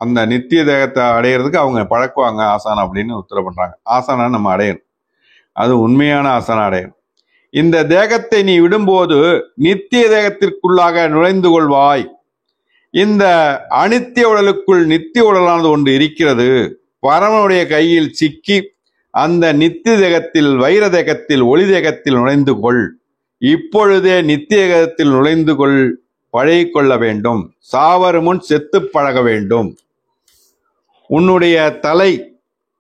அந்த நித்திய தேகத்தை அடையிறதுக்கு அவங்க பழக்குவாங்க ஆசான் அப்படின்னு உத்தரவு பண்றாங்க. ஆசான நம்ம அடையணும், அது உண்மையான ஆசான அடையணும். இந்த தேகத்தை நீ விடும்போது நித்திய தேகத்திற்குள்ளாக நுழைந்து கொள்வாய். இந்த அனித்திய உடலுக்குள் நித்திய உடலானது ஒன்று இருக்கிறது. பரமனுடைய கையில் சிக்கி அந்த நித்திய தேகத்தில், வைர தேகத்தில், ஒளி தேகத்தில் நுழைந்து கொள். இப்பொழுதே நித்திய தேகத்தில் நுழைந்து கொள், பழகி கொள்ள வேண்டும். சாவரு முன் செத்து பழக வேண்டும். உன்னுடைய தலை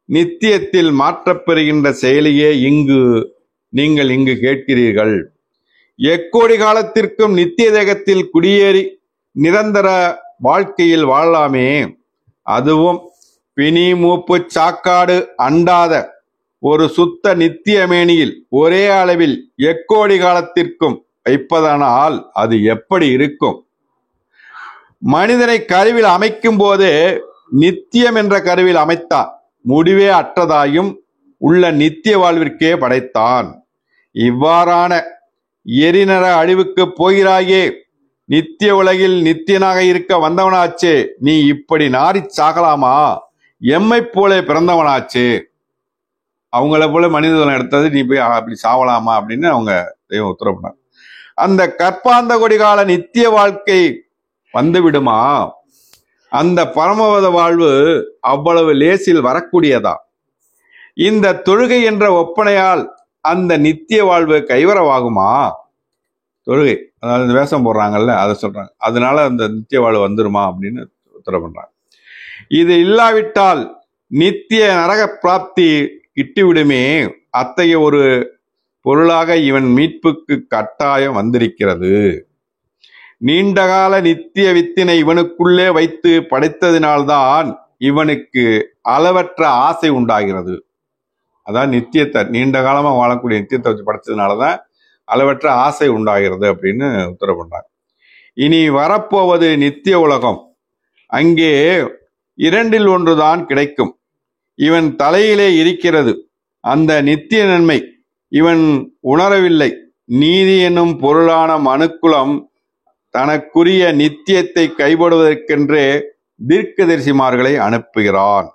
நித்தியத்தில் மாற்றப்பெறுகின்ற செயலையே நீங்கள் இங்கு கேட்கிறீர்கள். எக்கோடி காலத்திற்கும் நித்திய தேகத்தில் குடியேறி நிரந்தர வாழ்க்கையில் வாழலாமே. அதுவும் பிணி மூப்பு சாக்காடு அண்டாத ஒரு சுத்த நித்திய மேனியில் ஒரே அளவில் எக்கோடி காலத்திற்கும் வைப்பதனால் அது எப்படி இருக்கும்? மனிதனை கருவில் அமைக்கும் போதே நித்தியம் என்ற கருவில் அமைத்தான். முடிவே அற்றதாயும் உள்ள நித்திய வாழ்விற்கே படைத்தான். இவ்வாறான எரிநர அழிவுக்கு போகிறாயே, நித்திய உலகில் நித்தியனாக இருக்க வந்தவனாச்சே, நீ இப்படி நாரி சாகலாமா? எம்மை போல பிறந்தவனாச்சு, அவங்கள போல மனிதன் எடுத்தது, நீ போய் அப்படி சாவலாமா அப்படின்னு அவங்க தெய்வம் உத்தரவுனார். அந்த கற்பாந்த கொடிகால நித்திய வாழ்க்கை வந்து விடுமா? அந்த பரமபத வாழ்வு அவ்வளவு லேசில் வரக்கூடியதா? இந்த தொழுகை என்ற ஒப்பனையால் அந்த நித்திய வாழ்வு கைவரவாகுமா? தொழுகை, அதாவது வேஷம் போடுறாங்கல்ல, அதை சொல்றாங்க. அதனால அந்த நித்திய வாழ்வு வந்துருமா அப்படின்னு உத்தரவு பண்றாங்க. இது இல்லாவிட்டால் நித்திய நரக பிராப்தி கிட்டிவிடுமே. அத்தகைய ஒரு பொருளாக இவன் மீட்புக்கு கட்டாயம் வந்திருக்கிறது. நீண்டகால நித்திய வித்தினை இவனுக்குள்ளே வைத்து படைத்ததினால்தான் இவனுக்கு அளவற்ற ஆசை உண்டாகிறது. அதான் நித்தியத்தை, நீண்ட காலமா வாழக்கூடிய நித்தியத்தை வச்சு படைத்ததுனாலதான் அளவற்ற ஆசை உண்டாகிறது அப்படின்னு உத்தரவு பண்றாங்க. இனி வரப்போவது நித்திய உலகம். அங்கே இரண்டில் ஒன்றுதான் கிடைக்கும். இவன் தலையிலே இருக்கிறது அந்த நித்திய நன்மை இவன் உணரவில்லை. நீதி என்னும் பொருளான மனுக்குலம் தனக்குரிய நித்தியத்தை கைபடுவதற்கென்றே தீர்க்கதரிசிமார்களை அனுப்புகிறான்.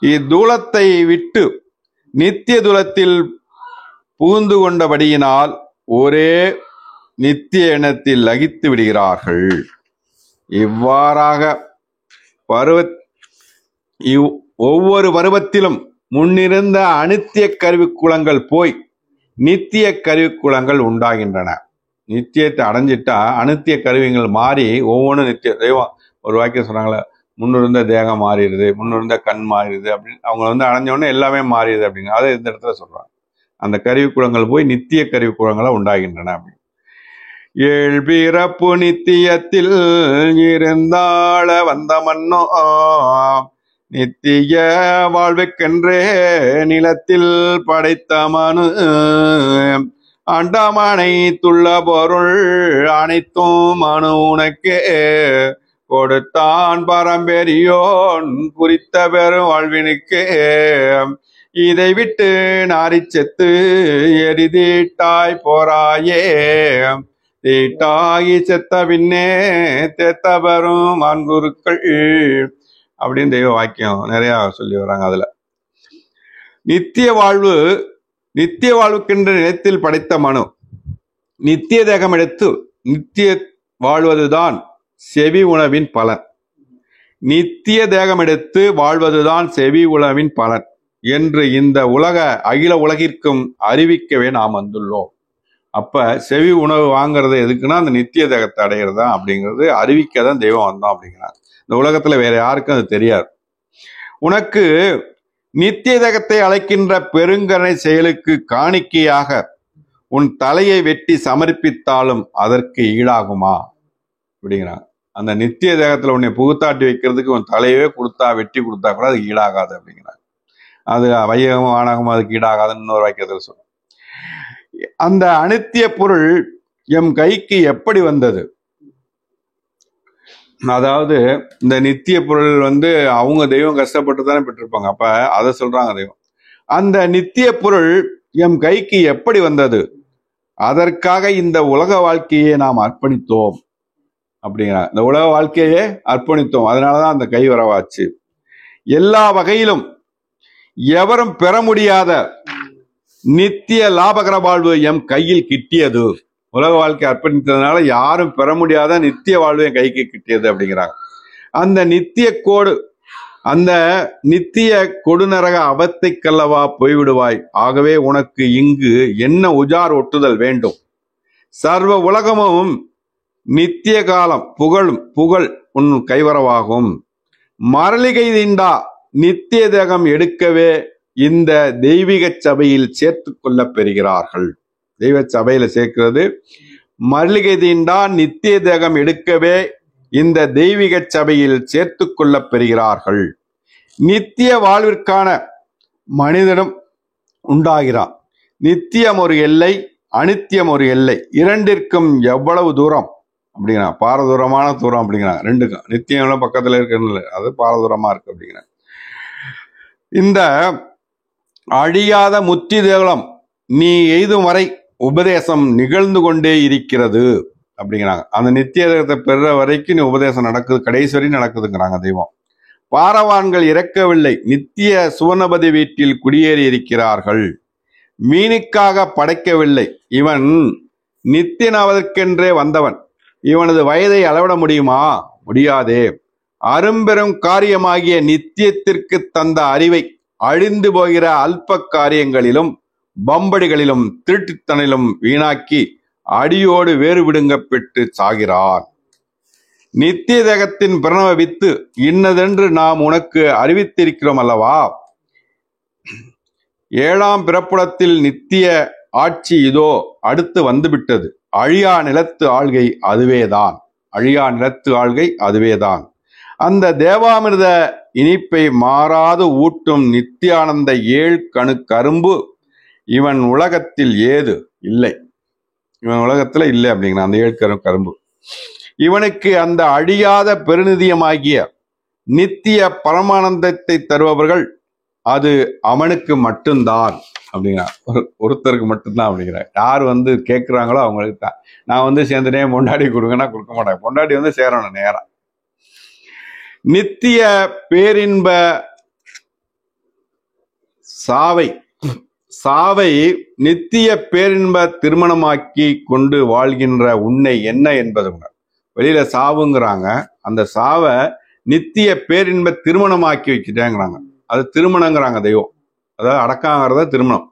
இத்தூலத்தை விட்டு நித்திய துலத்தில் புகுந்து கொண்டபடியினால் ஒரே நித்திய எண்ணத்தில் லகித்து விடுகிறார்கள். இவ்வாறாக ஒவ்வொரு பருவத்திலும் முன்னிருந்த அனித்திய கருவிக்குளங்கள் போய் நித்திய கருவிக்குளங்கள் உண்டாகின்றன. நித்தியத்தை அடைஞ்சிட்டா அனித்திய கருவிகள் மாறி ஒவ்வொன்றும் நித்திய. தெய்வம் ஒரு வாக்கியம் சொன்னாங்களே, முன்னிருந்த தேகம் மாறிடுது, முன்னிருந்த கண் மாறிடுது அப்படின்னு. அவங்க அடைஞ்சோடனே எல்லாமே மாறிடுது அப்படிங்க. அதை இந்த இடத்துல சொல்றாங்க. அந்த கருவிக்குளங்கள் போய் நித்திய கருவிக்குளங்களை உண்டாகின்றன அப்படின்னு. ஏழ்பிறப்பு நித்தியத்தில் இருந்தாள வந்த மன்னோ நித்திய வாழ்வுக்கென்றே நிலத்தில் படைத்த மனு அண்டமனைத்துள்ள பொருள் அனைத்தும் மனு உனக்கே கொடுத்தான் பரம்பெரியோன் குறித்த பெரும் வாழ்வினுக்கே. இதை விட்டு நாரி செத்து எரிதீட்டாய் போராயே, தீட்டாகி செத்த பின்னே தேத்த பெறும் ஆண்குருக்கள் அப்படின்னு தெய்வ வாக்கியம் நிறைய சொல்லி வராங்க. அதுல நித்திய வாழ்வுக்கென்ற நிலத்தில் படைத்த மனு நித்திய தேகம் எடுத்து நித்திய வாழ்வதுதான் செவி உணவின் பலன். நித்திய தேகம் எடுத்து வாழ்வதுதான் செவி உணவின் பலன் என்று இந்த அகில உலகிற்கும் அறிவிக்கவே நாம் வந்துள்ளோம். அப்ப செவி உணவு வாங்குறது எதுக்குன்னா அந்த நித்திய தேகத்தை அடைகிறதா அப்படிங்கிறது அறிவிக்கதான் தெய்வம் வந்தோம் அப்படிங்கிறார். இந்த உலகத்துல வேற யாருக்கும் அது தெரியாது. உனக்கு நித்திய தேகத்தை அழைக்கின்ற பெருங்கருணை செயலுக்கு காணிக்கையாக உன் தலையை வெட்டி சமர்ப்பித்தாலும் அதற்கு ஈடாகுமா அப்படிங்கிறாங்க. அந்த நித்திய தேகத்துல உன்னை புகுத்தாட்டி வைக்கிறதுக்கு உன் தலையவே வெட்டி கொடுத்தா கூட அதுக்கு ஈடாகாது அப்படிங்கிறாங்க. அது வையகமும் வானகமும் அதுக்கு ஈடாகாதுன்னு இன்னொரு வாக்கியத்தில் சொல்றோம். அந்த அனித்திய பொருள் எம் கைக்கு எப்படி வந்தது? அதாவது இந்த நித்திய பொருள் அவங்க தெய்வம் கஷ்டப்பட்டு தானே பெற்றிருப்பாங்க. அப்ப அதை சொல்றாங்க தெய்வம். அந்த நித்திய பொருள் எம் கைக்கு எப்படி வந்தது? அதற்காக இந்த உலக வாழ்க்கையை நாம் அர்ப்பணித்தோம் அப்படிங்கிறாங்க. இந்த உலக வாழ்க்கையே அர்ப்பணித்தோம், அதனாலதான் அந்த கை வரவாச்சு. எல்லா வகையிலும் எவரும் பெற முடியாத நித்திய லாபகர வாழ்வு எம் கையில் கிட்டியது. உலக வாழ்க்கை அர்ப்பணித்ததுனால யாரும் பெற முடியாத நித்திய வாழ்வு என் கைக்கு கிட்டியது அப்படிங்கிறாங்க. அந்த நித்திய கோடு, அந்த நித்திய கொடுநரக அவத்தைக்கல்லவா போய்விடுவாய். ஆகவே உனக்கு இங்கு என்ன உஜார் ஒட்டுதல் வேண்டும்? சர்வ உலகமும் நித்திய காலம் புகழ் உன் கைவரவாகும். மரளிகை தீண்டா நித்திய தேகம் எடுக்கவே இந்த தெய்வீக சபையில் சேர்த்து கொள்ள பெறுகிறார்கள். தெய்வ சபையில சேர்க்கிறது. மரளிகை தீண்டா நித்திய தேகம் எடுக்கவே இந்த தெய்வீக சபையில் சேர்த்து கொள்ள பெறுகிறார்கள். நித்திய வாழ்விற்கான மனிதனும் உண்டாகிறான். நித்தியம் ஒரு எல்லை, அனித்தியம் ஒரு எல்லை. இரண்டிற்கும் எவ்வளவு தூரம் அப்படிங்கிறான்? பாரதூரமான தூரம் அப்படிங்கிறான். ரெண்டுக்கும் நித்தியம் பக்கத்துல இருக்கிறது, அது பாரதூரமா இருக்கு அப்படிங்கிறான். இந்த அழியாத முத்தி தேவலம் நீ எய்தும் வரை உபதேசம் நிகழ்ந்து கொண்டே இருக்கிறது அப்படிங்கிறாங்க. அந்த நித்திய தேகத்தை பெற வரைக்கும் நீ உபதேசம் நடக்குது, கடைசி வரையும் நடக்குதுங்கிறாங்க தெய்வம். பாரவான்கள் இறக்கவில்லை, நித்திய சுவர்ணபதி வீட்டில் குடியேறி இருக்கிறார்கள். மீனுக்காக படைக்கவில்லை, இவன் நித்தியனாவதற்கென்றே வந்தவன். இவனது வயதை அளவிட முடியுமா? முடியாதே. அரும்பெரும் காரியமாகிய நித்தியத்திற்கு தந்த அறிவை அழிந்து போகிற அல்ப காரியங்களிலும் பம்படிகளிலும் திருட்டுத்தனிலும் வீணாக்கி அடியோடு வேறுவிடுங்க பெற்று சாகிறான். நித்திய தேகத்தின் பிரணவ வித்து இன்னதென்று நாம் உனக்கு அறிவித்திருக்கிறோம் அல்லவா? 7ஆம் பிறப்புடத்தில் நித்திய ஆட்சி இதோ அடுத்து வந்துவிட்டது. அழியா நிலத்து ஆள்கை அதுவேதான். அழியா நிலத்து ஆள்கை அதுவேதான். அந்த தேவாமிர்த இனிப்பை மாறாது ஊட்டும் நித்தியானந்த 7 கணு கரும்பு இவன் உலகத்தில் ஏது இல்லை. இவன் உலகத்துல இல்லை அப்படிங்கிற அந்த 7 கரும்பு. இவனுக்கு அந்த அழியாத பெருநிதியமாகிய நித்திய பரமானந்தத்தை தருபவர்கள் அது அவனுக்கு மட்டும்தான் அப்படிங்கிறான். ஒருத்தருக்கு மட்டும்தான் அப்படிங்கிறார். யார் கேட்கிறாங்களோ அவங்களுக்கு தான். நான் சேர்ந்துட்டே பொண்டாடி கொடுங்கன்னா கொடுக்க மாட்டேன். பொண்டாட்டி சேரணும் நேரம். நித்திய பேரின்ப சாவை நித்திய பேரின்ப திருமணமாக்கி கொண்டு வாழ்கின்ற உன்னை என்ன என்பது வெளியில சாவுங்கிறாங்க. அந்த சாவை நித்திய பேரின்ப திருமணமாக்கி வச்சுட்டேங்கிறாங்க. அது திருமணங்கிறாங்க தெய்வம். அதாவது அடக்காங்கிறத திருமணம்.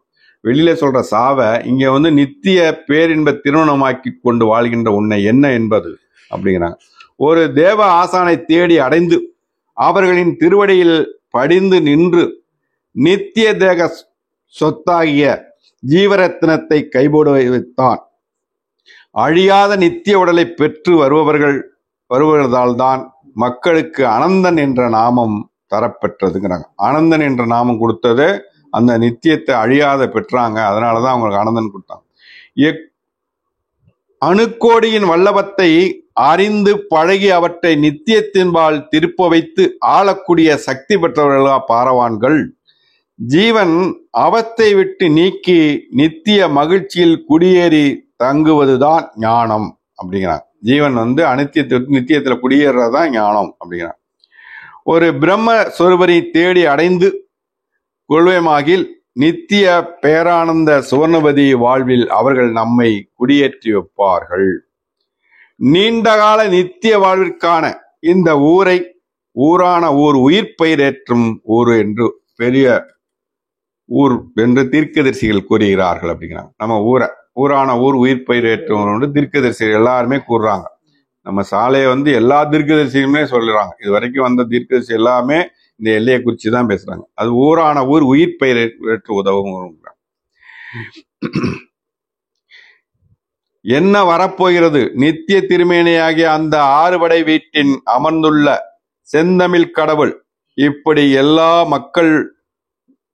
வெளியில சொல்ற சாவை இங்க நித்திய பேரின்ப திருமணமாக்கி கொண்டு வாழ்கின்ற உன்னை என்ன என்பது அப்படிங்கிறாங்க. ஒரு தேவ ஆசானை தேடி அடைந்து அவர்களின் திருவடியில் படிந்து நின்று நித்திய தேக சொத்தாகிய ஜீவரத்னத்தை கைபோடு வைத்தான். அழியாத நித்திய உடலை பெற்று வருவதால்தான் மக்களுக்கு அனந்தன் என்ற நாமம் தரப்பெற்றதுங்கிறாங்க. ஆனந்தன் என்ற நாமம் கொடுத்தது அந்த நித்தியத்தை அழியாத பெற்றாங்க. அதனாலதான் அவங்களுக்கு ஆனந்தன் கொடுத்தாங்க. அணுக்கோடியின் வல்லபத்தை அறிந்து பழகி அவற்றை நித்தியத்தின்பால் திருப்ப வைத்து ஆளக்கூடிய சக்தி பெற்றவர்களா பாரவான்கள். ஜீவன் அவத்தை விட்டு நீக்கி நித்திய மகிழ்ச்சியில் குடியேறி தங்குவதுதான் ஞானம் அப்படிங்கிறாங்க. ஜீவன் அனித்தியத்தை விட்டு நித்தியத்துல குடியேறதான் ஞானம் அப்படிங்கிறாங்க. ஒரு பிரம்ம சொருபரை தேடி அடைந்து கொள்வேமாகில் நித்திய பேரானந்த சுவர்ணபதி வாழ்வில் அவர்கள் நம்மை குடியேற்றி வைப்பார்கள். நீண்டகால நித்திய வாழ்விற்கான இந்த ஊரான உயிர் பயிரேற்றும் ஊர் என்று பெரிய ஊர் என்று தீர்க்கதரிசிகள் கூறுகிறார்கள் அப்படிங்கிறாங்க. நம்ம ஊரான உயிர் பயிரேற்றும் தீர்க்கதரிசிகள் எல்லாருமே கூறுறாங்க. நம்ம சாலையை எல்லா தீர்க்கதரிசிகளுமே சொல்லுறாங்க. இது வரைக்கும் வந்த தீர்க்கதரிசி எல்லாமே இந்த எல்லையை குறித்து தான் பேசுறாங்க. அது ஊரான உயிர் பயிரேற்று உதவும். என்ன வரப்போகிறது? நித்திய திருமேனியாகிய அந்த 6 படை வீட்டின் அமர்ந்துள்ள செந்தமிழ் கடவுள் இப்படி எல்லா மக்கள்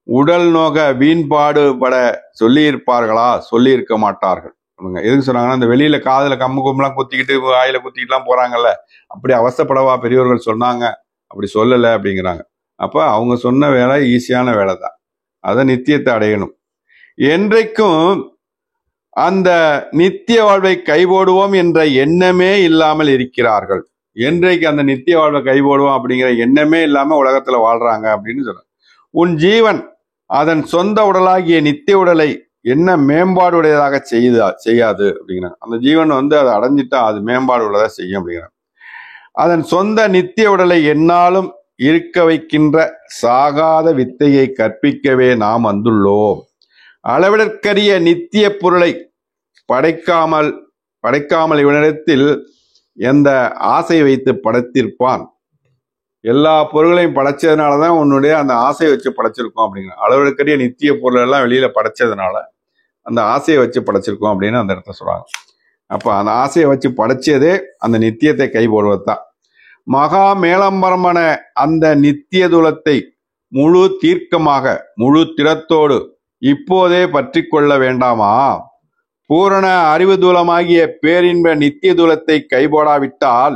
உடல் நோக வீண்பாடுபட சொல்லியிருப்பார்களா? சொல்லியிருக்க மாட்டார்கள். எதுக்கு சொன்னாங்கன்னா, அந்த வெளியில காதுல கம்மு கொம்புலாம் குத்திக்கிட்டு வாயில குத்திக்கிட்டுலாம் போறாங்கல்ல, அப்படி அவசப்படவா பெரியவர்கள் சொன்னாங்க, அப்படி சொல்லலை அப்படிங்கிறாங்க. அப்ப அவங்க சொன்ன வேலை ஈஸியான வேலை தான். அதை நித்தியத்தை அடையணும். என்றைக்கும் அந்த நித்திய வாழ்வை கைபோடுவோம் என்ற எண்ணமே இல்லாமல் இருக்கிறார்கள். என்றைக்கு அந்த நித்திய வாழ்வை கைபோடுவோம் அப்படிங்கிற எண்ணமே இல்லாம உலகத்துல வாழ்றாங்க அப்படின்னு சொல்றாங்க. உன் ஜீவன் அதன் சொந்த உடலாகிய நித்திய உடலை என்ன மேம்பாடு உடையதாக செய்யாது அப்படிங்கிறாங்க. அந்த ஜீவன் அதை அடைஞ்சிட்டா அது மேம்பாடு உள்ளதா செய்யும் அப்படிங்கிறாங்க. அதன் சொந்த நித்திய உடலை என்னாலும் இருக்க வைக்கின்ற சாகாத வித்தையை கற்பிக்கவே நாம் வந்துள்ளோம். அளவிடற்கரிய நித்திய பொருளை படைக்காமல் இவனிடத்தில் எந்த ஆசை வைத்து படைத்திருப்பான். எல்லா பொருளையும் படைச்சதுனாலதான் உன்னுடைய அந்த ஆசையை வச்சு படைச்சிருக்கோம் அப்படிங்கிற. அளவிடற்கரிய நித்திய பொருள் எல்லாம் வெளியில படைச்சதுனால அந்த ஆசையை வச்சு படைச்சிருக்கோம் அப்படின்னு அந்த இடத்த சொல்றாங்க. அப்ப அந்த ஆசையை வச்சு படைச்சதே அந்த நித்தியத்தை கை போடுவதுதான். மகா மேலம்பரமான அந்த நித்திய தூலத்தை முழு தீர்க்கமாக முழு திறத்தோடு இப்போதே பற்றி கொள்ள வேண்டாமா? பூரண அறிவு தூலமாகிய பேரின்ப நித்திய தூலத்தை கைபோடாவிட்டால்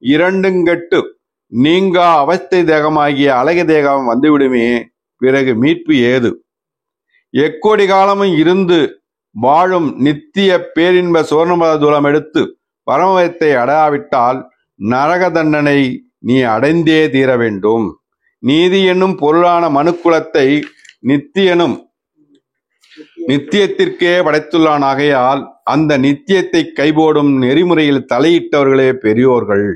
இரண்டுங்கட்டு நீங்கா அவஸ்தை தேகமாகிய அழகு தேகம் வந்துவிடுமே. பிறகு மீட்பு ஏது? எக்கோடி காலமும் இருந்து வாழும் நித்திய பேரின்ப சுவர்ணமத தூலம் எடுத்து பரமத்தை அடையாவிட்டால் நரக தண்டனை நீ அடைந்தே தீர வேண்டும். நீதி என்னும் பொருளான மனுக்குலத்தை நித்தியத்திற்கே படைத்துள்ளான். ஆகையால் அந்த நித்தியத்தை கைபோடும் நெறிமுறையில் தலையிட்டவர்களே பெரியோர்கள்,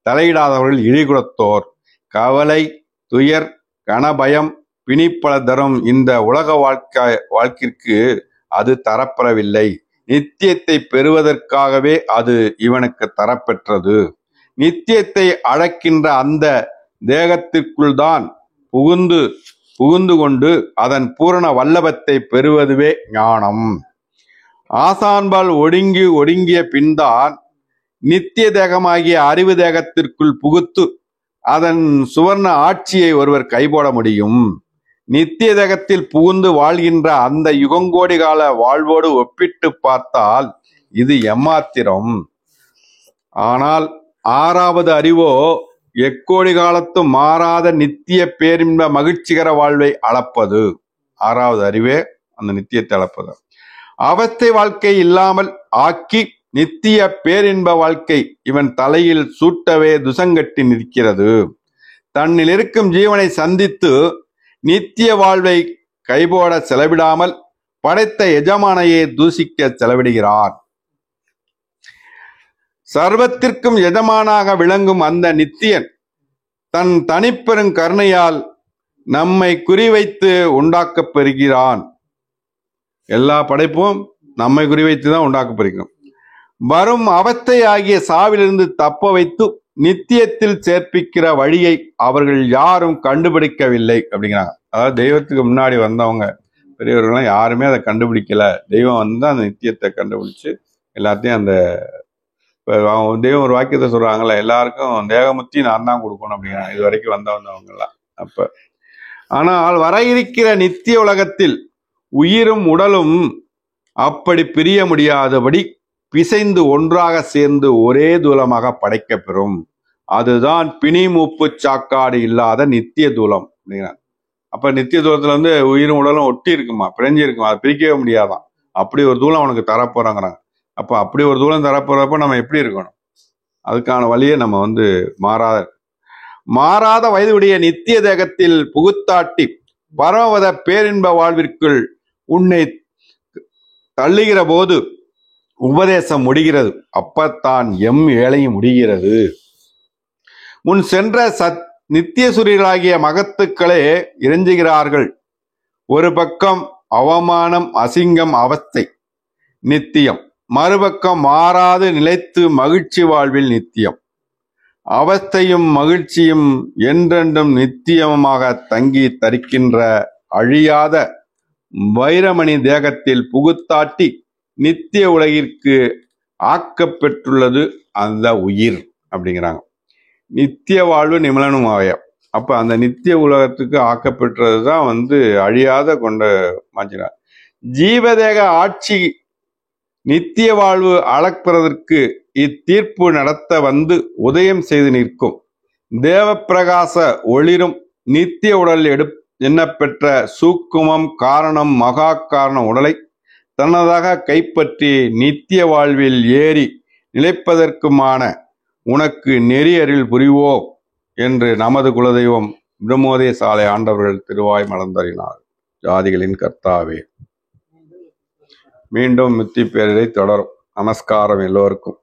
தலையிடாதவர்கள் இழிகுலத்தோர். கவலை, துயர், கனபயம், பிணிப்பல தரும் இந்த உலக வாழ்க்கைக்கு அது தரப்பெறவில்லை. நித்தியத்தை பெறுவதற்காகவே அது இவனுக்கு தரப்பெற்றது. நித்தியத்தை அழைக்கின்ற அந்த தேகத்திற்குள் தான் புகுந்து கொண்டு அதன் பூரண வல்லபத்தை பெறுவதுவே ஞானம். ஆசான்பால் ஒடுங்கிய பின்தான் நித்திய தேகமாகிய அறிவு தேகத்திற்குள் புகுத்து அதன் சுவர்ண ஆட்சியை ஒருவர் கைபோட முடியும். நித்திய தேகத்தில் புகுந்து வாழ்கின்ற அந்த யுகங்கோடி கால வாழ்வோடு ஒப்பிட்டு பார்த்தால் இது எம்மாத்திரம். ஆனால் ஆறாவது அறிவோ எக்கோடி காலத்தும் மாறாத நித்திய பேரின்ப மகிழ்ச்சிகர வாழ்வை அளப்பது. ஆறாவது அறிவே அந்த நித்தியத்தை அளப்பது. அவஸ்தை வாழ்க்கை இல்லாமல் ஆக்கி நித்திய பேரின்ப வாழ்க்கை இவன் தலையில் சூட்டவே துசங்கட்டி நிற்கிறது. தன்னில் இருக்கும் ஜீவனை சந்தித்து நித்திய வாழ்வை கைபோட செலவிடாமல் படைத்த எஜமானையே தூசிக்க செலவிடுகிறான். சர்வத்திற்கும் எஜமானாக விளங்கும் அந்த நித்தியன் தன் தனிப்பெரும் கருணையால் நம்மை குறிவைத்து உண்டாக்கப் பெறுகிறான். எல்லா படைப்பும் நம்மை குறிவைத்து தான் உண்டாக்கப்படுகிறோம். வரும் அவஸ்தை ஆகிய சாவிலிருந்து தப்ப வைத்து நித்தியத்தில் சேர்ப்பிக்கிற வழியை அவர்கள் யாரும் கண்டுபிடிக்கவில்லை அப்படிங்கிறாங்க. அதாவது தெய்வத்துக்கு முன்னாடி வந்தவங்க பெரியவர்கள்லாம் யாருமே அதை கண்டுபிடிக்கல. தெய்வம் அந்த நித்தியத்தை கண்டுபிடிச்சு எல்லாத்தையும் அந்த தெய்வம் ஒரு வாக்கியத்தை சொல்றாங்கல்ல, எல்லாருக்கும் தேகமுத்தி நான் தான் கொடுக்கணும் அப்படிங்கிறாங்க. இது வரைக்கும் வந்தவங்க எல்லாம். அப்ப ஆனால் வர இருக்கிற நித்திய உலகத்தில் உயிரும் உடலும் அப்படி பிரிய முடியாதபடி பிசைந்து ஒன்றாக சேர்ந்து ஒரே தூலமாக படைக்க பெறும். அதுதான் பிணி மூப்பு சாக்காடு இல்லாத நித்திய தூலம் அப்படிங்கிறாங்க. அப்ப நித்திய தூலத்துல உயிரும் உடலும் ஒட்டி இருக்குமா, பிரிஞ்சு இருக்குமா, அதை பிரிக்கவே முடியாதான். அப்படி ஒரு தூலம் அவனுக்கு தரப்போறாங்கிறாங்க. அப்ப அப்படி ஒரு தூரம் தரப்போறப்ப நம்ம எப்படி இருக்கணும்? அதுக்கான வழியை நம்ம மாறாத வயதுடைய நித்திய தேகத்தில் புகுத்தாட்டி பரமவத பேரின்ப வாழ்விற்குள் உன்னை தள்ளுகிற போது உபதேசம் முடிகிறது. அப்பத்தான் எம் ஏழையும் முடிகிறது. முன் சென்ற நித்திய சூரியர்களாகிய மகத்துக்களே இறைஞ்சுகிறார்கள். ஒரு பக்கம் அவமானம், அசிங்கம், அவஸ்தை நித்தியம், மறுபக்கம் மாறாது நிலைத்து மகிழ்ச்சி வாழ்வில் நித்தியம். அவஸ்தையும் மகிழ்ச்சியும் என்றென்றும் நித்தியமாக தங்கி தரிக்கின்ற அழியாத வைரமணி தேகத்தில் புகுத்தாட்டி நித்திய உலகிற்கு ஆக்கப்பெற்றுள்ளது அந்த உயிர் அப்படிங்கிறாங்க. நித்திய வாழ்வு நிமலனும் ஆயம். அப்ப அந்த நித்திய உலகத்துக்கு ஆக்கப்பெற்றதுதான் அழியாத கொண்ட மாற்றினார். ஜீவதேக ஆட்சி நித்திய வாழ்வு அளப்பதற்கு இத்தீர்ப்பு நடத்த வந்து உதயம் செய்து நிற்கும் தேவப்பிரகாச ஒளிரும் நித்திய உடல் எண்ணப்பெற்ற சூக்குமம் காரணம் மகா காரண உடலை தன்னதாக கைப்பற்றி நித்திய வாழ்வில் ஏறி நிலைப்பதற்குமான உனக்கு நெறி அருள் புரிவோம் என்று நமது குலதெய்வம் பிரம்மோதய சாலை ஆண்டவர்கள் திருவாய் மலர்ந்தறினார். ஜாதிகளின் கர்த்தாவே. மீண்டும் முத்தி பேரரை தொடரும். நமஸ்காரம் எல்லோருக்கும்.